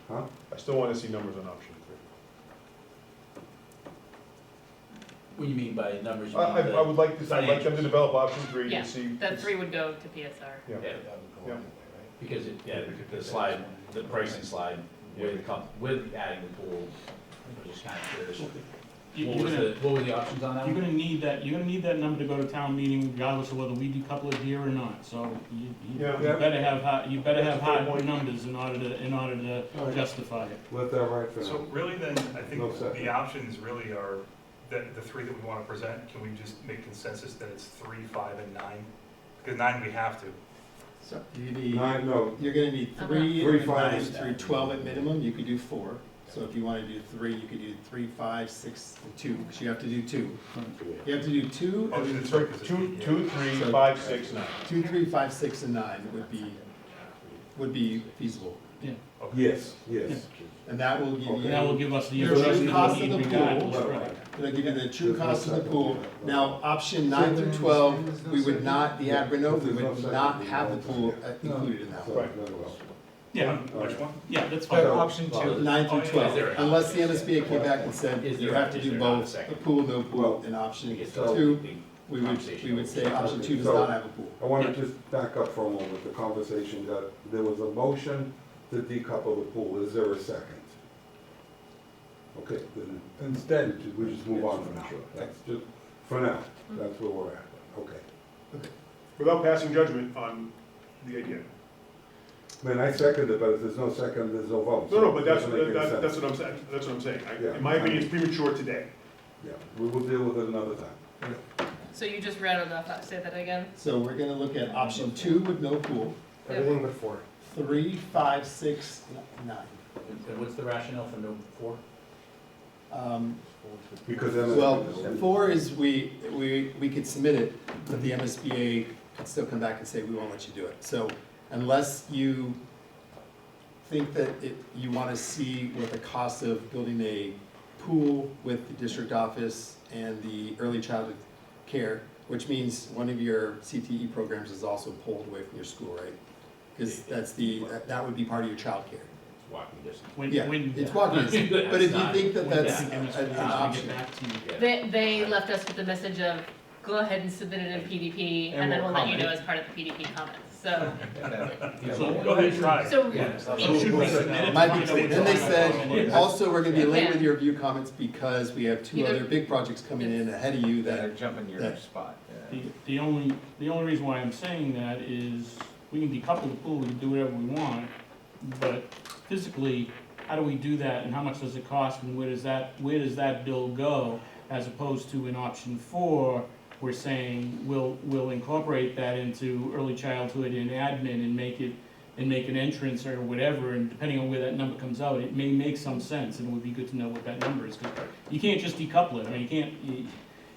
Huh?
I still want to see numbers on option 3.
What do you mean by numbers? You
I
mean
would like to, I'd like them to
financials?
develop option 3
Yeah,
and see.
That 3 would go to PSR.
Yeah.
Yeah,
Yeah.
because the slide, the pricing slide with adding the pool, I'm just kind of curious. What were the options on that
You're
one?
gonna need that number to go to town meeting regardless of whether we decouple it here or not, so you
Yeah.
better have, you better have
That's a fair
hard
point.
numbers in order to justify it.
Let that right for
So
now.
really then, I think
No second.
the options really are, the 3 that we want to present, can we just make consensus that it's 3, 5, and 9? Because 9 we have to.
So you need,
No,
you're gonna need
Uh-huh.
3
3,
and
5,
9
and
through 12 at minimum, you could do 4. So if you wanna do 3, you could do 3, 5, 6, and 2, because you have to do 2. You have to do 2,
Oh,
and then
that's
So
right, 'cause it's
2,
yeah.
2, 3,
So-
5, 6, 9.
2, 3, 5, 6, and 9 would be feasible.
yes, yes.
And that will give you.
And that will give us the
Your true
information
cost
that we
of
need
the pool.
regardless, right?
It'll give you the true
There's no
cost of the
second.
pool. Now, option 9 through 12, we would not, the ad Renault, we would not have the pool included in that
So,
one.
very well.
Yeah,
Which one?
yeah, that's fine.
Option 2.
9 through
Oh, yeah,
12,
is there-
unless the MSBA came back and said,
Is
you
there-
have to
is
do
there not a
both, a
second?
pool, no pool,
Well,
and option
Because
2,
the
we would say option 2 does
So-
not have a pool.
I want to just back up for a moment, the conversation got, there was a motion to decouple the pool, is there a second? Okay, then instead, we just move on from now, that's just, for now, that's where we're at, okay.
Without passing judgment on the idea.
I mean, I second it, but if there's no second, there's no vote.
No, no, but
It
that's,
doesn't make any
that's
sense.
what I'm saying, that's what I'm saying.
Yeah.
In my opinion, it's premature today.
Yeah, we will deal with it another time.
So you just rattled off, say that again?
So we're gonna look at option 2 with no pool,
Everything but 4.
3, 5, 6, 9.
And what's the rationale for no 4?
Because
Well,
MSBA
4 is we could submit it, but the MSBA could still come back and say, we won't let you do it. So unless you think that you want to see what the cost of building a pool with the district office and the early childhood care, which means one of your CTE programs is also pulled away from your school, right? Because that would be part of your childcare.
Walking distance.
It's walking distance, but if you think that that's an option.
They left us with the message of, go ahead and submit it in PDP, and then we'll let you know as part of the PDP comments, so.
So go ahead and try.
So,
Should we submit it?
Might be, then they said,
Yeah.
also, we're gonna be late
Yeah.
with your review comments because we have 2 other big projects coming in ahead of you
That are
that,
jumping your
that-
spot.
The only reason why I'm saying that is, we can decouple the pool, we can do whatever we want, but physically, how do we do that, and how much does it cost, and where does that bill go? As opposed to in option 4, we're saying, we'll incorporate that into early childhood and admin and make an entrance or whatever, and depending on where that number comes out, it may make some sense, and it would be good to know what that number is, 'cause you can't just decouple it, I mean,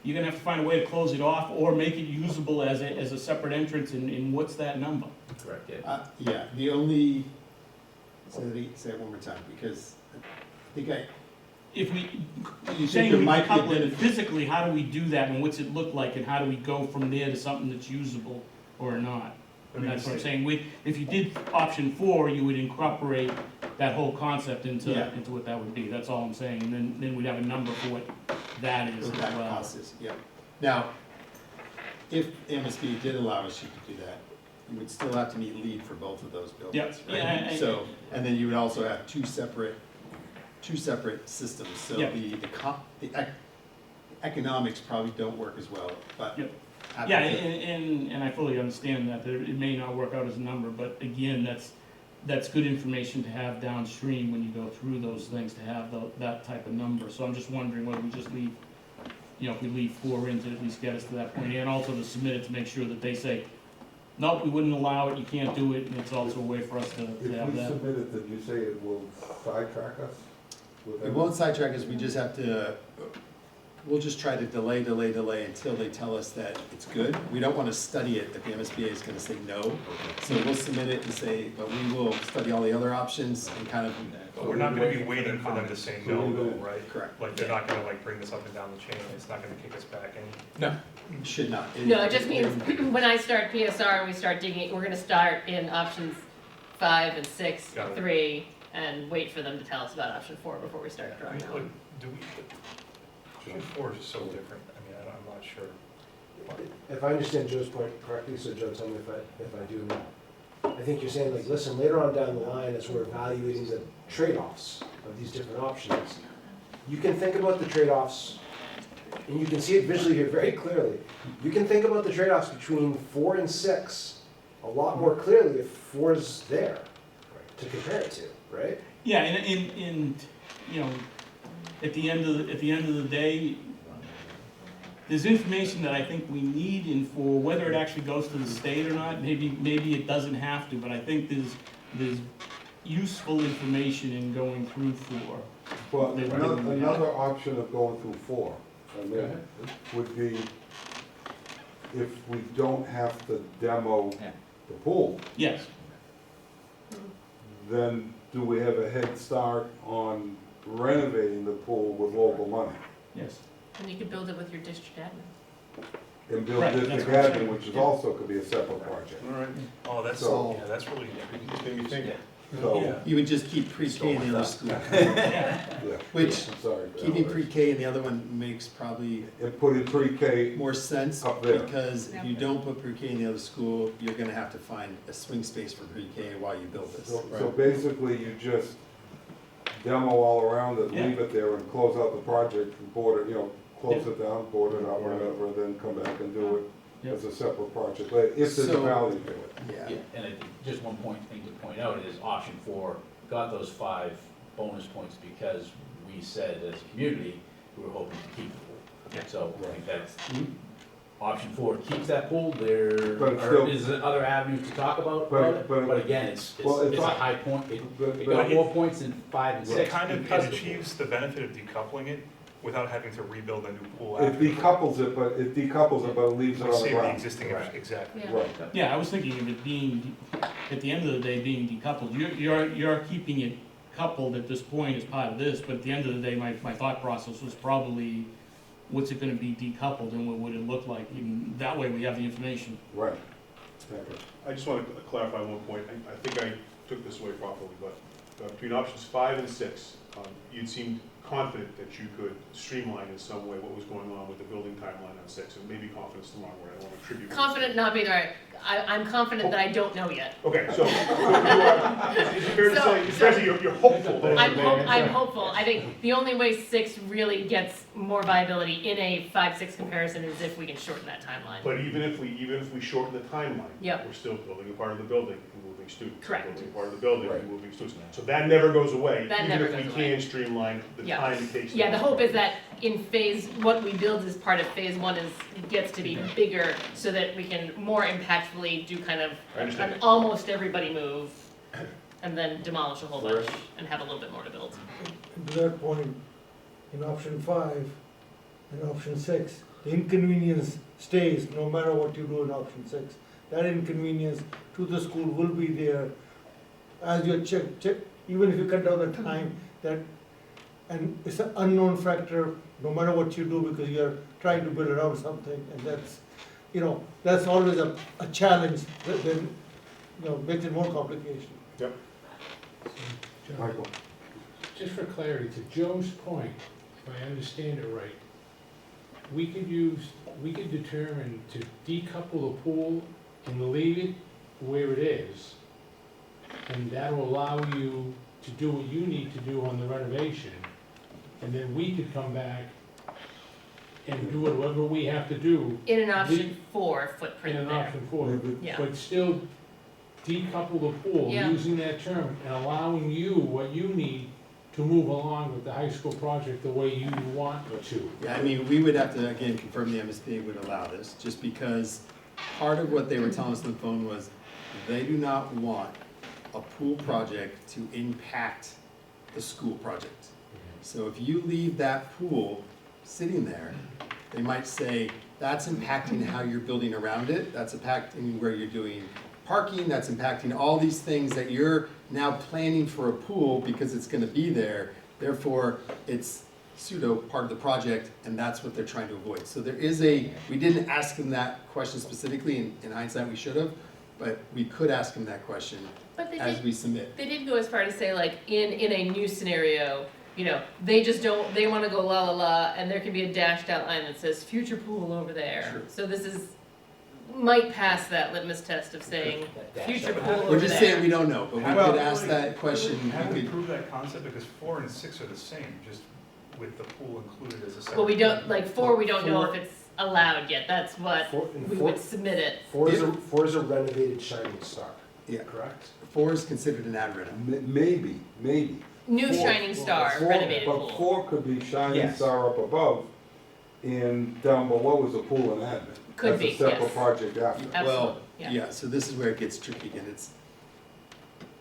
you're gonna have to find a way to close it off, or make it usable as a separate entrance, and what's that number?
Correct, yeah.
yeah, the only, say it one more time, because I think
If we,
you think
saying
there
we
might be a
decouple it,
benefit.
physically, how do we do that, and what's it look like, and how do we go from there to something that's usable or not? And that's what I'm saying, if you did option 4, you would incorporate that whole concept into
Yeah.
what that would be, that's all I'm saying, and then we'd have a number for what that is
What
as
that
well.
cost is, yeah. Now, if MSB did allow us to do that, you would still have to meet lead for both of those buildings,
Yep.
right?
Yeah,
So, and then you would also have two separate systems, so
Yep.
the economics probably don't work as well, but.
Yep.
happy
Yeah,
to-
and I fully understand that, it may not work out as a number, but again, that's good information to have downstream when you go through those things, to have that type of number. So I'm just wondering whether we just leave, if we leave 4 in to at least get us to that point, and also to submit it to make sure that they say, nope, we wouldn't allow it, you can't do it, and it's also a way for us to
If
have
we
that.
submit it, did you say it will sidetrack us? with
It won't sidetrack us, we just have to, we'll just try to delay until they tell us that it's good. We don't wanna study it if the MSBA is gonna say no. So we'll submit it and say, but we will study all the other options and kind of.
But we're not gonna be waiting for them to say no, though, right?
Correct.
Like, they're not gonna like bring this up and down the chain, it's not gonna kick us back in.
Should not.
no, it just means, when I start PSR and we start digging, we're gonna start in options 5 and 6,
Got it.
3, and wait for them to tell us about option 4 before we start
I
drawing
mean,
out.
look, option 4 is just so different, I mean, I'm not sure.
If I understand Joe's point correctly, so Joe, tell me if I do. I think you're saying, like, listen, later on down the line, as we're evaluating the trade-offs of these different options, you can think about the trade-offs, and you can see it visually here very clearly. You can think about the trade-offs between 4 and 6 a lot more clearly if 4 is there to compare it to, right?
Yeah, and at the end of the day, there's information that I think we need in 4, whether it actually goes to the state or not, maybe it doesn't have to, but I think there's useful information in going through 4.
Well, another option of going through 4, would be if we don't have to demo the pool,
Yes,
then do we have a head start on renovating the pool with local money?
yes.
And you could build it with your district admin.
And build
Right,
district
that's what I'm
admin,
saying.
which is also could be a separate project.
All right,
Oh, that's,
So-
yeah, that's really,
it's gonna be thinking.
So,
You would just keep pre-K in the other school,
yeah,
which,
I'm sorry.
keeping pre-K in the other one makes probably
And putting pre-K
more sense,
up there.
because if you don't put pre-K in the other school, you're gonna have to find a swing space for pre-K while you build this.
So basically, you just demo all around it,
Yeah.
leave it there and close out the project, and board it, close it down, board it out, whatever, then come back and do it
Yep.
as a separate project, later, if there's
So-
value to it.
Yeah,
And I think just one thing to point out is option 4 got those 5 bonus points because we said as a community, we were hoping to keep the pool. So I think that's, Option 4 keeps that pool, there
But it's still-
is other avenues to talk about it, but again, it's a high point, it got
but-
more points than 5 and 6.
It
because of the
achieves the benefit of decoupling it without having to rebuild a new pool
It
after.
decouples it, but it leaves it
We
on the
save the
ground.
existing,
Right.
exactly.
Yeah.
Right.
Yeah, I was thinking of it being, at the end of the day, being decoupled. You're keeping it coupled at this point as part of this, but at the end of the day, my thought process was probably, what's it gonna be decoupled and what would it look like? And that way we have the information.
Right. Exactly.
I just want to clarify one point. I think I took this away properly, but between options 5 and 6, you'd seemed confident that you could streamline in some way what was going on with the building timeline on 6, and maybe confidence is the wrong word, I don't want to attribute.
Confident not being right. I'm confident that I don't know yet.
Okay, so you are, is it fair to say, it's fair to say you're hopeful that.
I'm hopeful. I think the only way 6 really gets more viability in a 5-6 comparison is if we can shorten that timeline.
But even if we shorten the timeline,
Yep.
we're still building a part of the building and moving students.
Correct.
Building a part of the building
Right.
and moving students. So that never goes away,
That
even
never
if
goes
we
away.
can streamline the
Yeah.
time it takes. to
Yeah, the
build.
hope is that in what we build as part of phase 1 gets to be bigger so that we can more impactfully do kind of
I understand.
an almost everybody move and then demolish a whole bunch and have a little bit more to build.
To that point, in option 5 and option 6, the inconvenience stays no matter what you do in option 6. That inconvenience to the school will be there as you check, even if you cut down the time, and it's an unknown factor, no matter what you do, because you're trying to build around something, and that's always a challenge, that then, makes it more complication.
Yep.
John,
Michael?
just for clarity, to Joe's point, if I understand it right, we could determine to decouple the pool and leave it where it is, and that'll allow you to do what you need to do on the renovation, and then we could come back and do whatever we have to do
In an option 4
in
footprint
an
there.
option 4,
Yeah.
but still decouple the pool,
Yeah.
using that term, and allowing you what you need to move along with the high school project the way you want to.
Yeah, I mean, we would have to, again, confirm the MSBA would allow this, just because part of what they were telling us on the phone was they do not want a pool project to impact the school project. So if you leave that pool sitting there, they might say, that's impacting how you're building around it, that's impacting where you're doing parking, that's impacting all these things that you're now planning for a pool because it's gonna be there, therefore it's pseudo part of the project, and that's what they're trying to avoid. So there is we didn't ask them that question specifically, in hindsight we should have, but we could ask them that question
But they
as
did,
we submit.
they did go as far to say, like, in a new scenario, they just don't, they wanna go la la la, and there can be a dashed out line that says future pool over there.
Sure.
So this might pass that litmus test of saying future pool over there.
We're just saying we don't know, but we
Well,
could ask that question,
How do
we
we
could,
prove that concept? Because 4 and 6 are the same, just with the pool included as a separate.
Well, we don't, like, 4, we don't know if it's allowed yet, that's what, we would submit it.
4 is a renovated Shining Star,
yeah,
correct?
4 is considered an ad reno.
Maybe.
New
Four-
Shining Star
Four-
renovated
But
pool.
4 could be Shining
Yes.
Star up above, and down below is a pool and admin.
Could be,
That's a separate
yes.
project after.
Well,
Absolutely, yeah.
yeah, so this is where it gets tricky again, it's,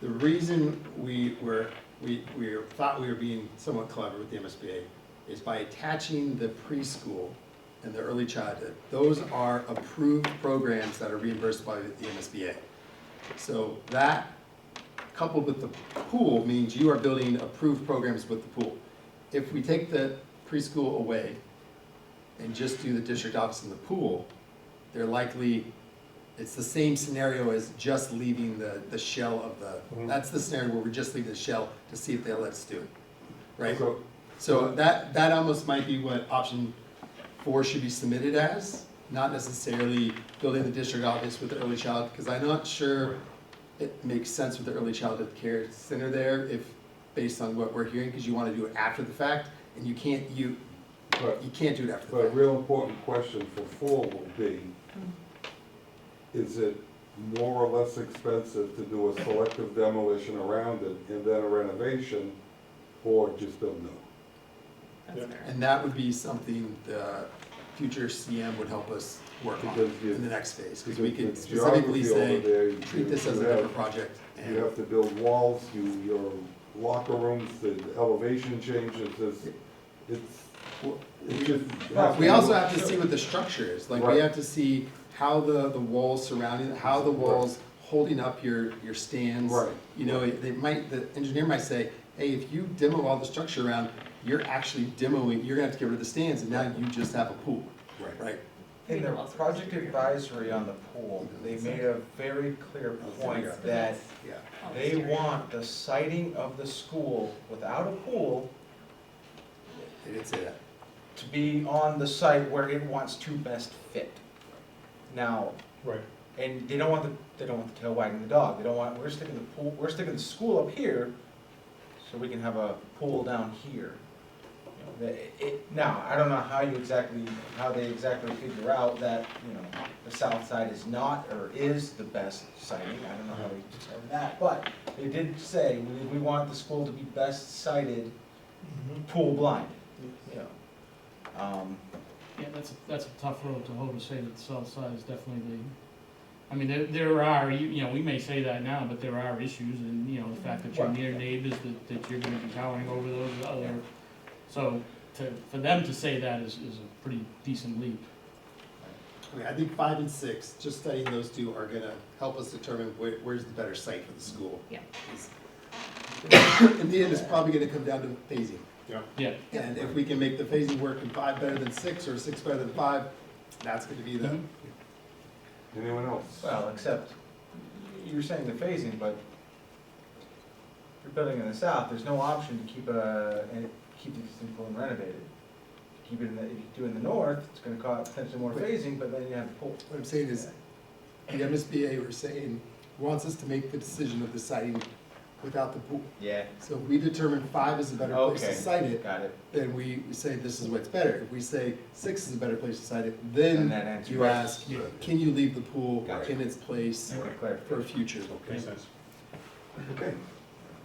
the reason we thought we were being somewhat clever with the MSBA is by attaching the preschool and the early childhood. Those are approved programs that are reimbursed by the MSBA. So that, coupled with the pool, means you are building approved programs with the pool. If we take the preschool away and just do the district office in the pool, they're likely, it's the same scenario as just leaving the shell of the, that's the scenario where we're just leaving the shell to see if they'll let us do it, right? So that almost might be what option 4 should be submitted as, not necessarily building the district office with the early child, because I'm not sure it makes sense with the early childhood care center there, if, based on what we're hearing, because you want to do it after the fact, and you can't do it after the
But a
fact.
real important question for 4 will be, is it more or less expensive to do a selective demolition around it and then a renovation, or just build new?
That's fair.
And that would be something the future CM would help us work on
Because you-
in the next phase, because
because
we
the
can specifically
geography over
say,
there,
treat this as a
you
different
have-
project.
You have to build walls, your locker rooms, the elevation changes, it's just.
We also have to see what the structure is, like, we
Right.
have to see how the walls surrounding, how the walls holding up your stands.
Right.
You know, the engineer might say, hey, if you demo all the structure around, you're actually demoing, you're gonna have to get rid of the stands, and now you just have a pool, right?
In the project advisory on the pool, they made a very clear point that
Yeah.
they want the siting of the school without a pool
They did say that.
to be on the site where it wants to best fit. Now,
Right.
and they don't want the tail wagging the dog. They don't want, we're sticking the school up here so we can have a pool down here. You know, now, I don't know how they exactly figure out that, you know, the south side is not or is the best siting. I don't know how they determine that, but they did say, we want the school to be best sited, pool blind, you know.
Yeah, that's a tough road to hoe to say that the south side is definitely the, I mean, there are, you know, we may say that now, but there are issues, and, you know, the fact that you're near neighbors, that you're gonna be towering over those other, so for them to say that is a pretty decent leap.
Okay, I think 5 and 6, just studying those two are gonna help us determine where's the better site for the school.
Yeah.
In the end, it's probably gonna come down to phasing.
Yeah.
And if we can make the phasing work in 5 better than 6, or 6 better than 5, that's gonna be the.
Anyone else?
Well, except, you're saying the phasing, but if you're building in the south, there's no option to keep the existing pool and renovate it. Keep it in the, if you do in the north, it's gonna cause potentially more phasing, but then you have the pool.
What I'm saying is, the MSBA were saying, wants us to make the decision of deciding without the pool.
Yeah,
So if we determine 5 is a better place
Okay.
to site it,
got it.
then we say this is what's better. If we say 6 is a better place to site it,
And
then
that answer.
you ask, can you leave the pool
Gotcha.
in its place
Okay,
for
clarification.
future?
Makes sense.
Okay,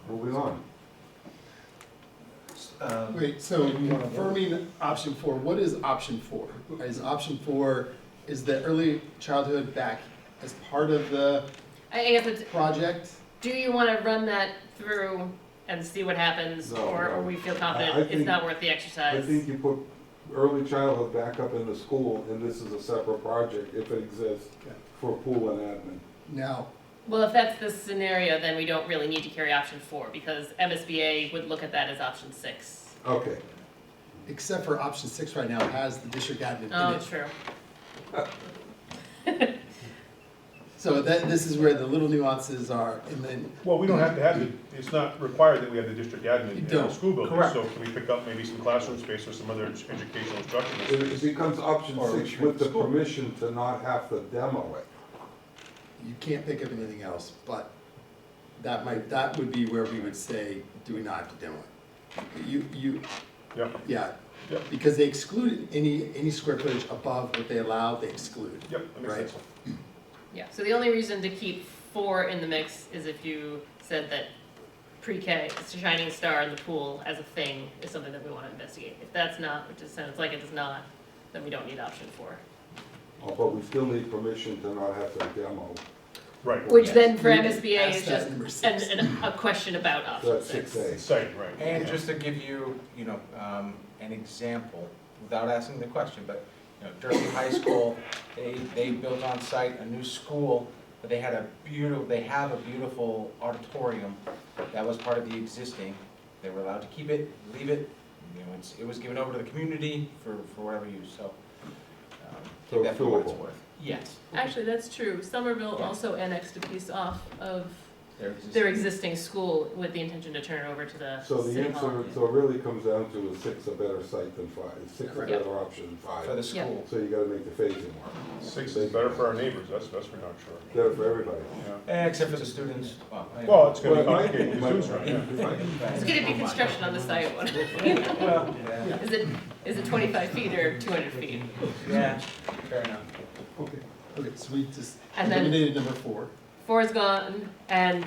moving on.
Wait, so confirming option 4, what is option 4? Is option 4, is the early childhood back as part of the
I guess it's,
project?
do you wanna run that through and see what happens,
No,
or
no.
we feel
I
confident it's
think-
not worth the
I
exercise?
think you put early childhood back up in the school, and this is a separate project, if it exists,
Okay.
for pool and admin.
Now,
Well, if that's the scenario, then we don't really need to carry option 4, because MSBA would look at that as option 6.
Okay,
except for option 6 right now has the district admin
Oh,
in it.
true.
So this is where the little nuances are, and then,
Well, we don't have to have it's not required that we have the district admin
You
in our
don't.
school building.
Correct.
So can we pick up maybe some classroom space or some other educational instruction?
it becomes option
Or
6
retreat
with the
school.
permission to not have to demo it.
you can't pick up anything else, but that would be where we would say, do we not have to demo it?
Yeah.
Yeah,
Yep.
because they exclude any square footage above what they allow, they exclude.
Yep, that makes
Right.
sense.
Yeah, so the only reason to keep 4 in the mix is if you said that pre-K, it's a shining star in the pool as a thing is something that we want to investigate. If that's not, which it sounds like it does not, then we don't need option 4.
Oh, but we still need permission to not have to demo.
Right.
Which then for
We
MSBA
asked
is
that
just
number 6.
a question about
So
option
that's
6.
6A.
Site, right.
And just to give you, you know, an example, without asking the question, but, you know, Durfee High School, they built on site a new school, but they have a beautiful auditorium that was part of the existing. They were allowed to keep it, leave it, you know, it was given over to the community for whatever use, so.
So
Take that for what it's
fillable.
worth. Yes.
Actually, that's true. Somerville also annexed a piece off of
Their
their existing school with the intention to turn it over to the
So the
city hall.
answer, so it really comes down to is 6 a better site than 5, is 6 a
Correct.
better option than
For
5.
the school.
So you gotta make the phasing work.
6 is better for our neighbors, that's for darn sure.
Better for everybody.
Yeah.
Except for the students.
Well, it's gonna be
Well,
complicated, the
might-
students are, yeah.
It's gonna be construction on the site.
Well, yeah.
Is it 25 feet or 200 feet?
Yeah, fair enough.
Okay, so we just
And then-
eliminated number 4.
4 is gone, and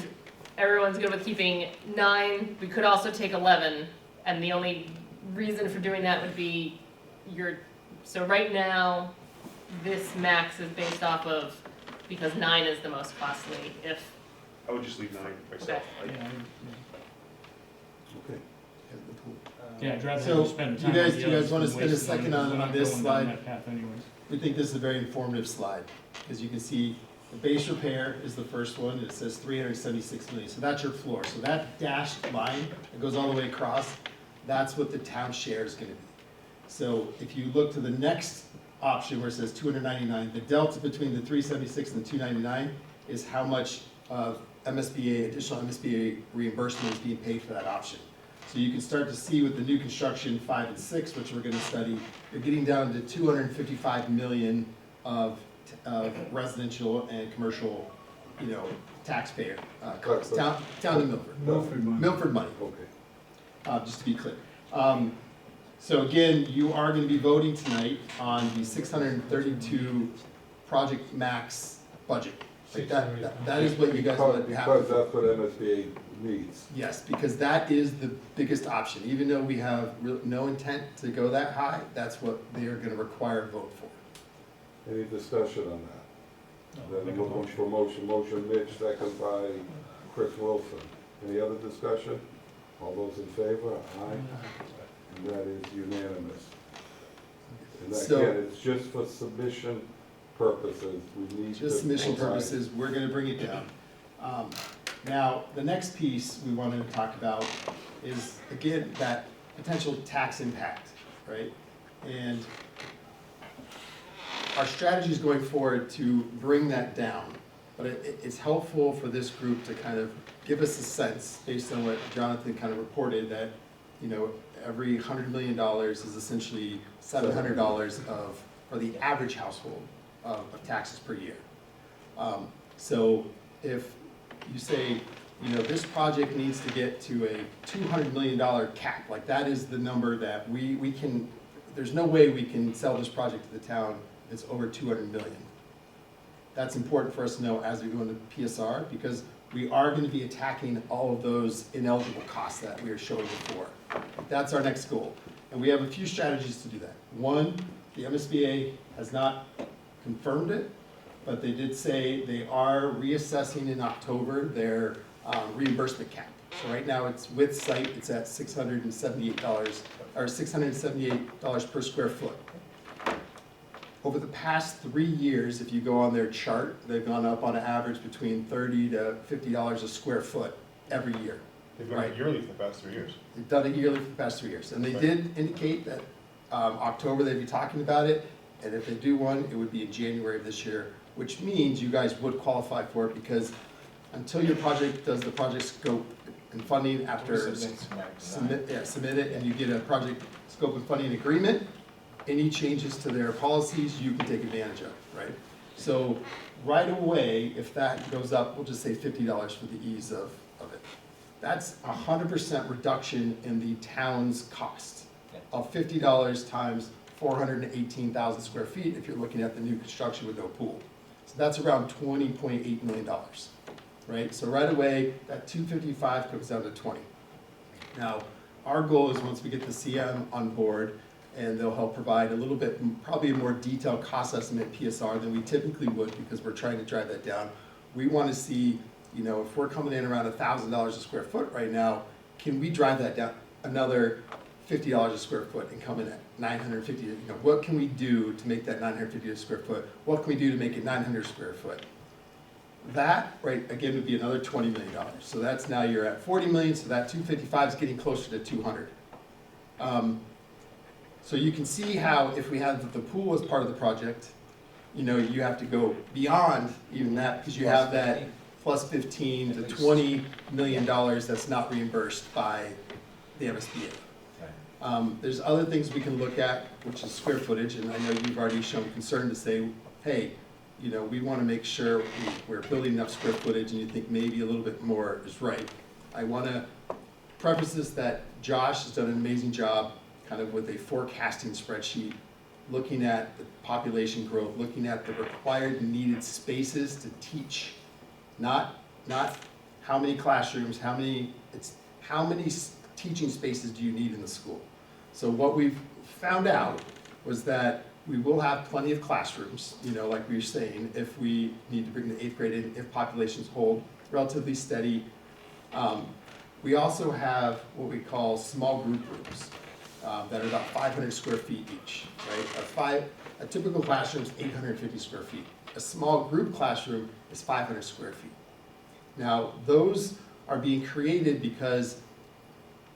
everyone's good with keeping 9. We could also take 11, and the only reason for doing that would be so right now, this max is based off of, because 9 is the most costly, if,
I would just leave 9 myself.
Yeah,
Okay. And the pool.
yeah, I'd rather
So,
have you spend
do
time
you
on
guys-
the
do you guys
others
wanna
than
spend a
waste it
second
it, 'cause
on-
we're
on
not
this
going down
slide?
that path anyways.
We think this is a very informative slide, because you can see the base repair is the first one, it says 376 million, so that's your floor. So that dashed line that goes all the way across, that's what the town share is gonna be. So if you look to the next option where it says 299, the delta between the 376 and the 299 is how much of MSBA, additional MSBA reimbursement is being paid for that option. So you can start to see with the new construction 5 and 6, which we're gonna study, you're getting down to 255 million of residential and commercial, taxpayer, costs, town of Milford.
Milford money.
Milford money,
Okay.
just to be clear. So again, you are gonna be voting tonight on the 632 project max budget. Like that is what you guys want to have.
Because that's what MSBA needs.
Yes, because that is the biggest option. Even though we have no intent to go that high, that's what they are gonna require a vote for.
Any discussion on that? Then looking for motion Mitch, second by Chris Wilson. Any other discussion? All those in favor? Aye. And that is unanimous. And
So-
again, it's just for submission purposes, we need to.
Just submission purposes, we're gonna bring it down. Now, the next piece we wanted to talk about is, again, that potential tax impact, right? And our strategy is going forward to bring that down, but it's helpful for this group to kind of give us a sense, based on what Jonathan kind of reported, that, every $100 million is essentially $700 for the average household of taxes per year. So if you say, this project needs to get to a $200 million cap, like that is the number that we can, there's no way we can sell this project to the town that's over 200 million. That's important for us to know as we go into PSR, because we are gonna be attacking all of those ineligible costs that we are showing before. That's our next goal. And we have a few strategies to do that. One, the MSBA has not confirmed it, but they did say they are reassessing in October their reimbursement cap. So right now, it's with site, it's at $678, or $678 per square foot. Over the past 3 years, if you go on their chart, they've gone up on average between $30 to $50 a square foot every year.
They've done it yearly for the past 3 years.
They've done it yearly for the past 3 years. And they did indicate that October they'd be talking about it, and if they do one, it would be in January of this year, which means you guys would qualify for it, because until your project does the project scope and funding after submit it, and you get a project scope and funding agreement, any changes to their policies you can take advantage of, right? So right away, if that goes up, we'll just say $50 for the ease of it. That's 100% reduction in the town's cost of $50 times 418,000 square feet if you're looking at the new construction with no pool. So that's around $20.8 million, right? So right away, that 255 comes down to 20. Now, our goal is once we get the CM on board, and they'll help provide a little bit, probably a more detailed cost estimate PSR than we typically would, because we're trying to drive that down. We want to see, if we're coming in around $1,000 a square foot right now, can we drive that down another $50 a square foot and come in at 950? What can we do to make that 950 a square foot? What can we do to make it 900 square foot? That, right, again, would be another $20 million. So that's now you're at 40 million, so that 255 is getting closer to 200. So you can see how if we have the pool as part of the project, you have to go beyond even that, because you have that plus 15 to $20 million that's not reimbursed by the MSBA. There's other things we can look at, which is square footage, and I know you've already shown concern to say, hey, we want to make sure we're building enough square footage, and you think maybe a little bit more is right. I want to preface this that Josh has done an amazing job kind of with a forecasting spreadsheet, looking at the population growth, looking at the required needed spaces to teach, not how many classrooms, how many teaching spaces do you need in the school. So what we've found out was that We will have plenty of classrooms, you know, like we were saying, if we need to bring the 8th grade in, if populations hold relatively steady. We also have what we call small group rooms that are about 500 square feet each, right? A typical classroom is 850 square feet. A small group classroom is 500 square feet. Now, those are being created because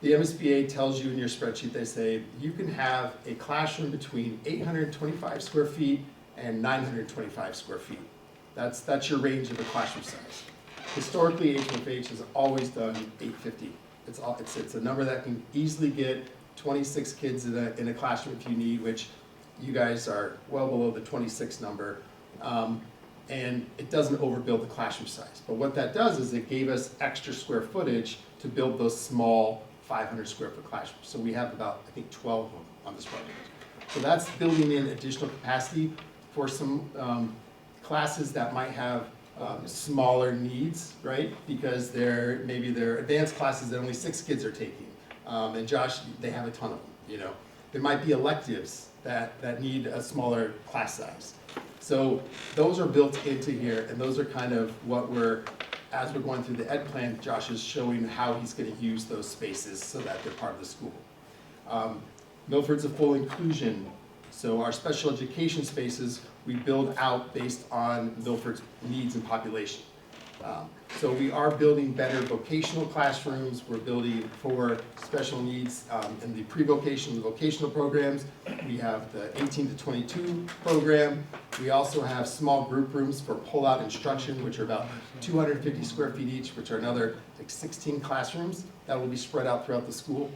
the MSBA tells you in your spreadsheet, they say you can have a classroom between 825 square feet and 925 square feet. That's your range of a classroom size. Historically, HFH has always done 850. It's a number that can easily get 26 kids in a classroom if you need, which you guys are well below the 26 number. And it doesn't overbuild the classroom size. But what that does is it gave us extra square footage to build those small 500 square foot classrooms. So we have about, I think, 12 of them on this project. So that's building in additional capacity for some classes that might have smaller needs, right? Because maybe they're advanced classes that only 6 kids are taking. And Josh, they have a ton of them, you know. There might be electives that need a smaller class size. So those are built into here, and those are kind of what as we're going through the ed plan, Josh is showing how he's going to use those spaces so that they're part of the school. Milford's a full inclusion, so our special education spaces, we build out based on Milford's needs and population. So we are building better vocational classrooms. We're building for special needs in the pre-vocational and vocational programs. We have the 18 to 22 program. We also have small group rooms for pull-out instruction, which are about 250 square feet each, which are another like 16 classrooms that will be spread out throughout the school.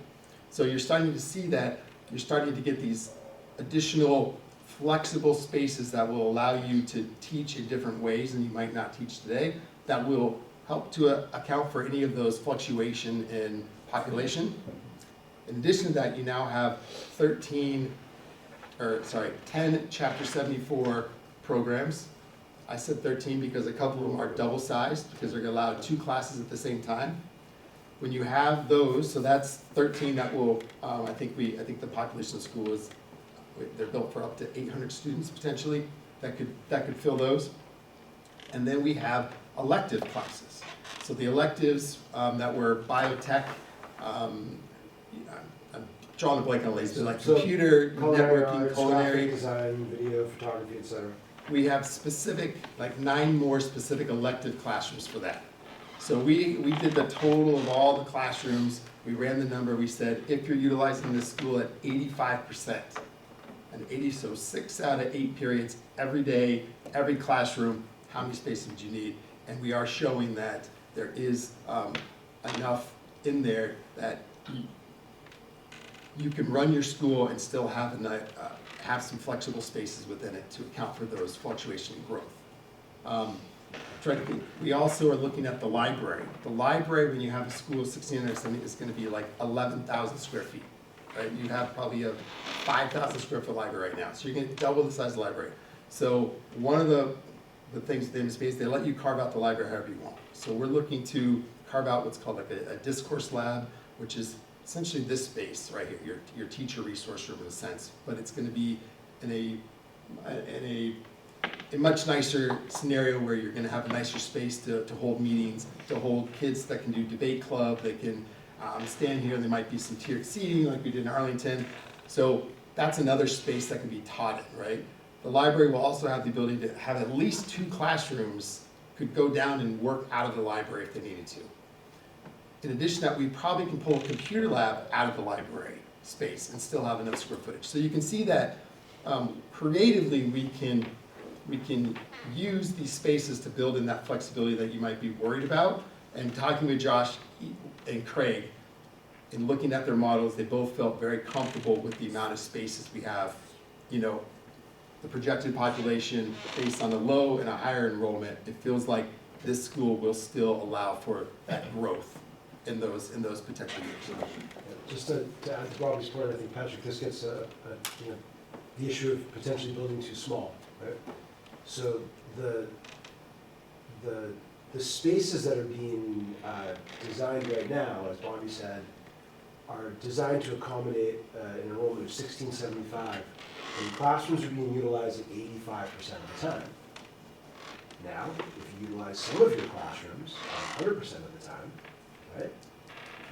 So you're starting to see that you're starting to get these additional flexible spaces that will allow you to teach in different ways than you might not teach today, that will help to account for any of those fluctuation in population. In addition to that, you now have 10 Chapter 74 programs. I said 13 because a couple of them are double-sized because they're going to allow 2 classes at the same time. When you have those, so that's 13 that will, I think the population of the school is, they're built for up to 800 students potentially that could fill those. And then we have elective classes. So the electives that were biotech, I'm drawing a blank on these, like computer, networking, culinary.
Design, video, photography, etc.
We have specific, like 9 more specific elective classrooms for that. So we did the total of all the classrooms, we ran the number, we said if you're utilizing this school at 85%, so 6 out of 8 periods every day, every classroom, how many spaces would you need? And we are showing that there is enough in there that you can run your school and still have some flexible spaces within it to account for those fluctuation in growth. We also are looking at the library. The library, when you have a school of 1,670, is going to be like 11,000 square feet. Right? You have probably a 5,000 square foot library right now, so you're going to double the size of the library. So one of the things with the MSBA is they let you carve out the library however you want. So we're looking to carve out what's called like a discourse lab, which is essentially this space right here, your teacher resource room in a sense, but it's going to be in a much nicer scenario where you're going to have a nicer space to hold meetings, to hold kids that can do debate club, they can stand here, there might be some tiered seating like we did in Arlington. So that's another space that can be taught in, right? The library will also have the ability to have at least 2 classrooms could go down and work out of the library if they needed to. In addition to that, we probably can pull a computer lab out of the library space and still have enough square footage. So you can see that creatively we can use these spaces to build in that flexibility that you might be worried about. And talking with Josh and Craig, in looking at their models, they both felt very comfortable with the amount of spaces we have. You know, the projected population based on a low and a higher enrollment, it feels like this school will still allow for that growth in those potential years.
Just to add to Bobby's point, I think, Patrick, this gets the issue of potentially building too small, right? So the spaces that are being designed right now, as Bobby said, are designed to accommodate an enrollment of 1,675 And classrooms are being utilized at 85% of the time. Now, if you utilize some of your classrooms 100% of the time, right,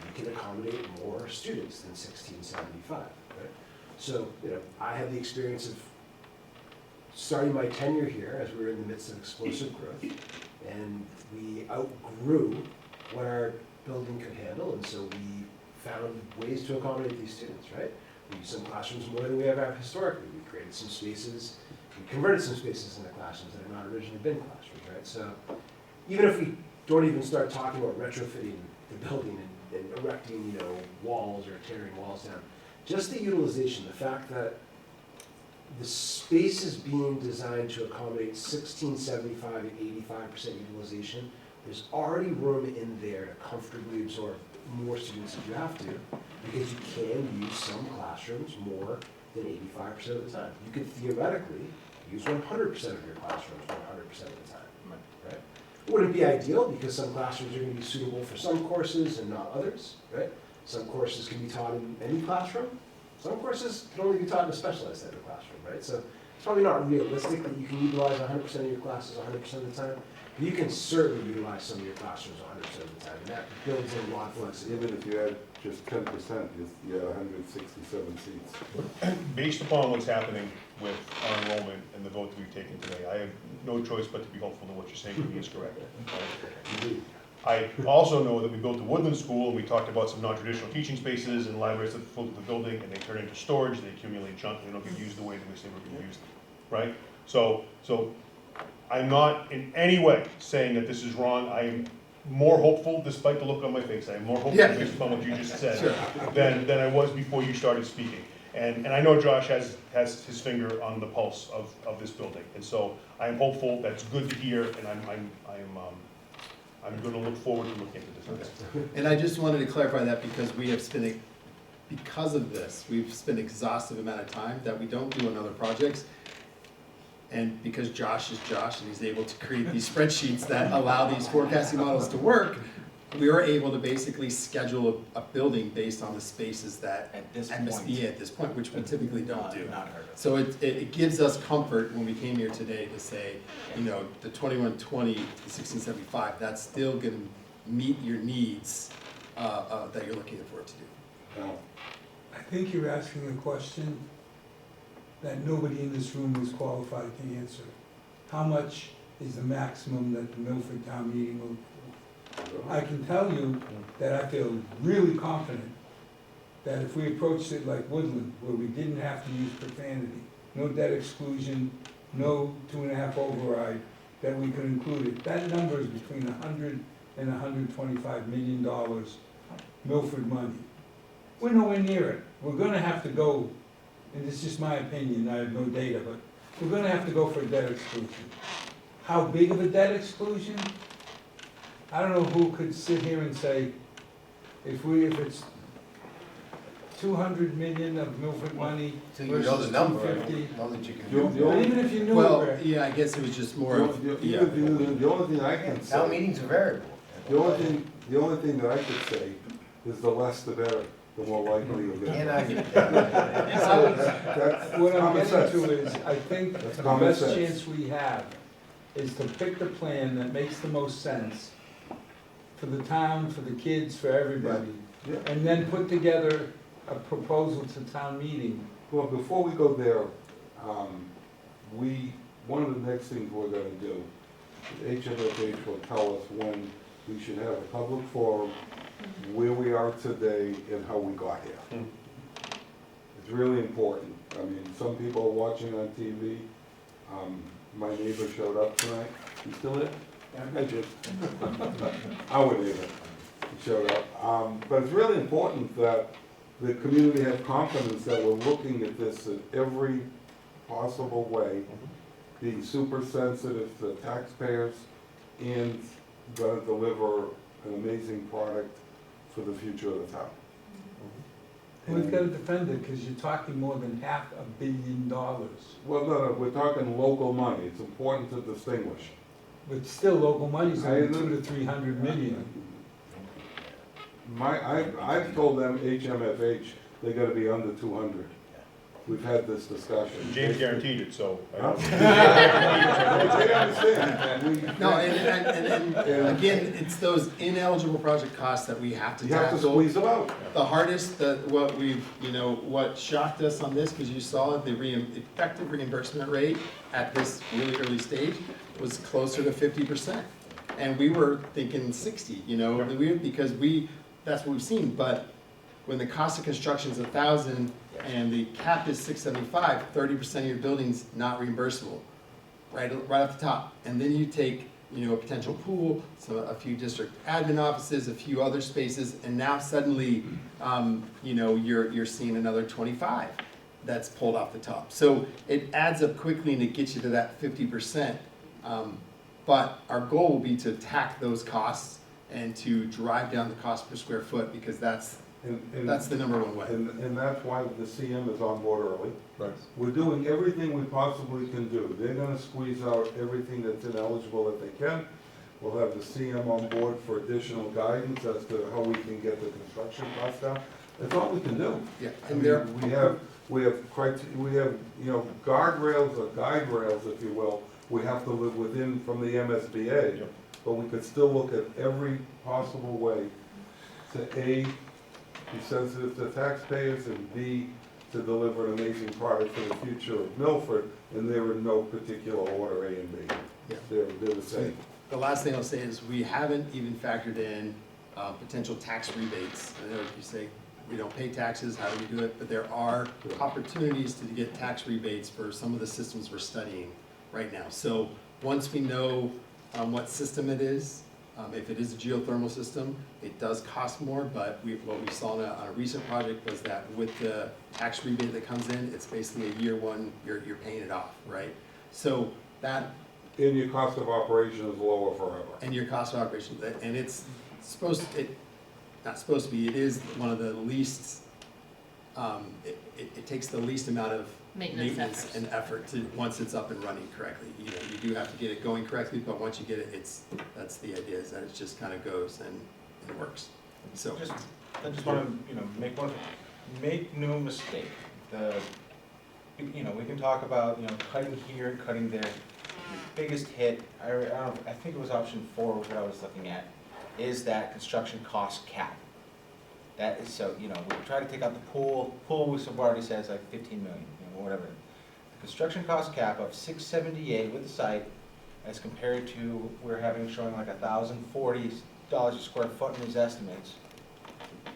you can accommodate more students than 1675, right? So, I had the experience of starting my tenure here as we were in the midst of explosive growth, and we outgrew what our building could handle, and so we found ways to accommodate these students, right? We used some classrooms more than we ever have historically. We created some spaces, we converted some spaces into classrooms that had not originally been classrooms, right? So even if we don't even start talking about retrofitting the building and erecting, walls or tearing walls down, just the utilization, the fact that the space is being designed to accommodate 1675 and 85% utilization, there's already room in there to comfortably absorb more students if you have to, because you can use some classrooms more than 85% of the time. You could theoretically use 100% of your classrooms 100% of the time, right? It wouldn't be ideal because some classrooms are going to be suitable for some courses and not others, right? Some courses can be taught in any classroom. Some courses can only be taught in a specialized type of classroom, right? So it's probably not realistic that you can utilize 100% of your classes 100% of the time. But you can certainly utilize some of your classrooms 100% of the time, and that builds in a lot of flexibility.
Even if you had just 10%, you had 167 seats.
Based upon what's happening with our enrollment and the vote that we've taken today, I have no choice but to be hopeful that what you're saying to me is correct. I also know that we built the Woodland School, and we talked about some non-traditional teaching spaces and libraries that fill the building, and they turn into storage, they accumulate junk, they don't get used the way that we say we're gonna use them, right? So I'm not in any way saying that this is wrong. I am more hopeful, despite the look on my face, I am more hopeful based upon what you just said than I was before you started speaking. And I know Josh has his finger on the pulse of this building, and so I'm hopeful. That's good to hear, and I'm going to look forward to looking into this.
And I just wanted to clarify that because because of this, we've spent exhaustive amount of time that we don't do on other projects. And because Josh is Josh and he's able to create these spreadsheets that allow these forecasting models to work, we are able to basically schedule a building based on the spaces that
At this
MSBA at this point, which we typically don't do.
Not heard of.
So it gives us comfort when we came here today to say, the 2120 to 1675, that's still gonna meet your needs that you're looking for it to do.
Now,
I think you're asking a question that nobody in this room is qualified to answer. How much is the maximum that the Milford Town Meeting will do? I can tell you that I feel really confident that if we approached it like Woodland, where we didn't have to use profanity, no debt exclusion, no 2.5 override, that we could include it. That number is between $100 and $125 million Milford money. We're nowhere near it. We're gonna have to go, and this is just my opinion, I have no data, but we're gonna have to go for a debt exclusion. How big of a debt exclusion? I don't know who could sit here and say, if it's 200 million of Milford money
Till you know the
versus
number, I
250.
don't know that you can
The
do
the
But
only
even if you knew
Well,
it,
yeah, I guess it was just more of,
the only thing I can
it. Town
say,
meetings are variable.
the only thing that I could say is the less the better, the more likely you'll get.
Can't argue with that.
That's
what I'm
common
getting
sense.
to is, I think
That's
the
common
best
sense.
chance we have is to pick the plan that makes the most sense for the town, for the kids, for everybody,
Yeah.
and then put together a proposal to town meeting.
Well, before we go there, one of the next things we're gonna do, HMFH will tell us when we should have a public forum, where we are today and how we got here. It's really important. I mean, some people are watching on TV. My neighbor showed up tonight. You still there? Yeah, I did. Our neighbor showed up. But it's really important that the community have confidence that we're looking at this in every possible way, being super sensitive to taxpayers and gonna deliver an amazing product for the future of the town.
We've got to defend it, because you're talking more than $500 million.
Well, no, we're talking local money. It's important to distinguish.
But still, local money's
I
only
agree.
200 to 300 million.
I've told them, HMFH, they gotta be under 200. we've had this discussion.
James guaranteed it, so. I
Huh?
don't-
They understand.
No, and again, it's those ineligible project costs that we have to
You have to
tackle.
squeeze them out.
The hardest, what we've, what shocked us on this, because you saw the effective reimbursement rate at this really early stage was closer to 50%. And we were thinking 60, because that's what we've seen, but when the cost of construction is 1,000 and the cap is 675, 30% of your building's not reimbursable, right off the top. And then you take, a potential pool, a few district admin offices, a few other spaces, and now suddenly, you're seeing another 25 that's pulled off the top. So it adds up quickly and it gets you to that 50%. But our goal will be to attack those costs and to drive down the cost per square foot, because that's the number one way.
And that's why the CM is on board early.
Right.
We're doing everything we possibly can do. They're gonna squeeze out everything that's ineligible if they can. We'll have the CM on board for additional guidance as to how we can get the construction costs down. That's all we can do.
Yeah,
I
and
mean, we have guardrails or guide rails, if you will, we have to live within from the MSBA.
Yep.
But we could still look at every possible way to A, be sensitive to taxpayers, and B, to deliver an amazing product for the future of Milford, and they're in no particular order, A and B.
Yeah.
They're the same.
The last thing I'll say is we haven't even factored in potential tax rebates. I know you say we don't pay taxes, how do we do it? But there are opportunities to get tax rebates for some of the systems we're studying right now. So once we know what system it is, if it is a geothermal system, it does cost more, but what we saw on a recent project was that with the tax rebate that comes in, it's basically a year one, you're paying it off, right? So that,
And your cost of operation is lower forever.
and your cost of operation, and it's not supposed to be, it is one of the least, it takes the least amount of
Maintenance efforts.
and effort to, once it's up and running correctly. You do have to get it going correctly, but once you get it, that's the idea, is that it just kind of goes and it works. So,
I just wanna, make no mistake, we can talk about, cutting here and cutting there. The biggest hit, I think it was option 4 was what I was looking at, is that construction cost cap. That is, so, we try to take out the pool, we've already says like 15 million, whatever. The construction cost cap of 678 with the site, as compared to, we're showing like $1,040 a square foot in these estimates.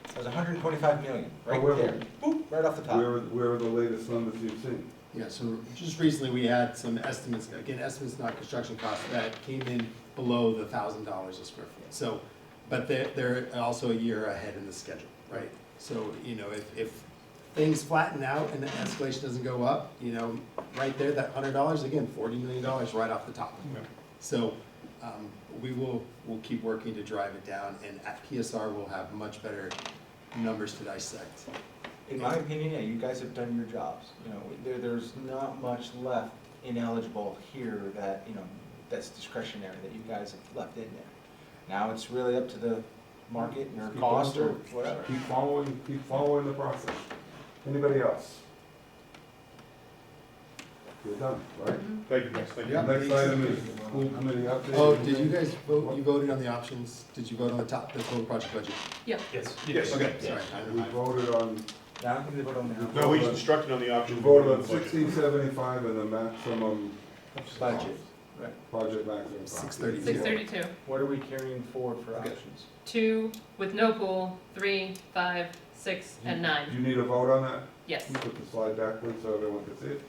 It was 125 million, right there, boop, right off the top.
Where are the latest numbers you've seen?
yeah, so just recently we had some estimates, again, estimates not construction costs, that came in below the $1,000 a square foot. So, but they're also a year ahead in the schedule, right? So, if things flatten out and the escalation doesn't go up, right there, that $100, again, $40 million right off the top. So, we'll keep working to drive it down, and at PSR, we'll have much better numbers to dissect.
In my opinion, yeah, you guys have done your jobs. There's not much left ineligible here that, that's discretionary, that you guys have left in there. Now it's really up to the market or
Keep
cost or
going through.
whatever.
Keep following the process. Anybody else? You're done, right?
Thank you, guys, thank you.
Yeah.
Next item is school committee update.
Oh, did you guys vote, you voted on the options, did you vote on the total project budget?
Yes.
Yes.
Okay, sorry.
We voted on,
Now, I don't think they vote on now.
No, we instructed on the
we
option.
voted on 1675 and the maximum
Budget.
project maximum. cost.
632.
632.
What are we carrying forward for
Okay.
options?
2 with no pool, 3, 5, 6, and 9.
Do you need a vote on that?
Yes.
Put the slide back, please, so everyone can see it.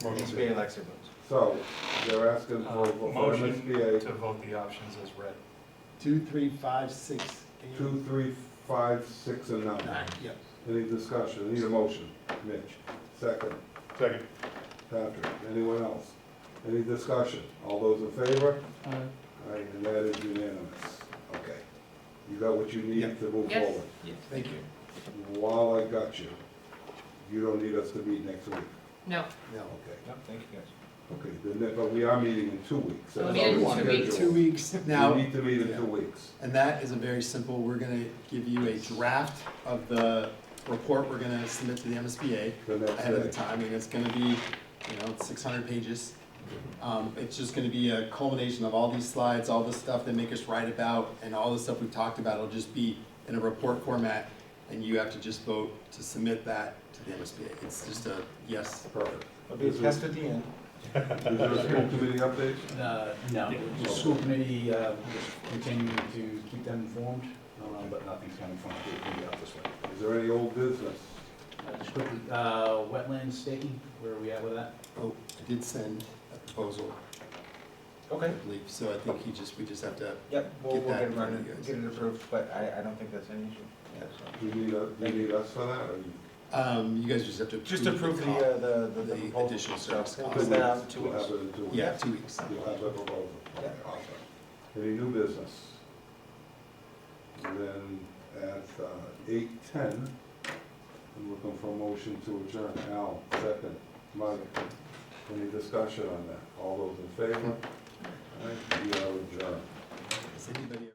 Motion made, Alexa votes.
So, they're asking for a vote for
Motion
MSBA,
to vote the options as read.
2, 3, 5, 6, 8,
2, 3, 5, 6, and 9.
9. Yep.
Any discussion? Need a motion? Mitch. Second.
Second.
Patrick. Anyone else? Any discussion? All those in favor? Aye, and that is unanimous. Okay. You got what you need
Yep.
to move
Yes.
forward?
Thank you.
While I got you, you don't need us to meet next week?
No.
No.
Okay.
Yep, thank you guys.
Okay, but we are meeting in 2 weeks.
We'll
That's
meet in
how we
2 weeks.
schedule.
2 weeks now.
We need to meet in
Yeah.
2 weeks.
And that is a very simple, we're gonna give you a draft of the report we're gonna submit to the MSBA
The next
ahead of the
day.
time, and it's gonna be, 600 pages. It's just gonna be a culmination of all these slides, all the stuff that make us write about, and all the stuff we've talked about. It'll just be in a report format, and you have to just vote to submit that to the MSBA. It's just a yes.
Perfect.
It'll be a test at the end.
Is there a school committee update?
No, the school committee, just continuing to keep them informed, but nothing's coming from the school committee up this way.
Is there any old business?
Just quickly, wetland staking, where are we at with that?
Oh, I did send a proposal, I
Okay.
believe, so I think we just have to,
Yep, we'll
Get
get
that
it
in front of you
running,
guys.
get it approved, but I don't think that's an issue.
Yeah.
Do you need us for that, or you?
you guys just have to.
Just approve the
the
proposal.
additional service
We'll
cost.
put that out in 2
We'll
weeks.
have it in 2 weeks.
Yeah, 2 weeks.
You'll have the proposal.
Yeah.
Okay, awesome. Any new business? And then at 8:10, I'm looking for a motion to adjourn. Al, second. Mike, any discussion on that? All those in favor? All right, we are adjourned.
Does anybody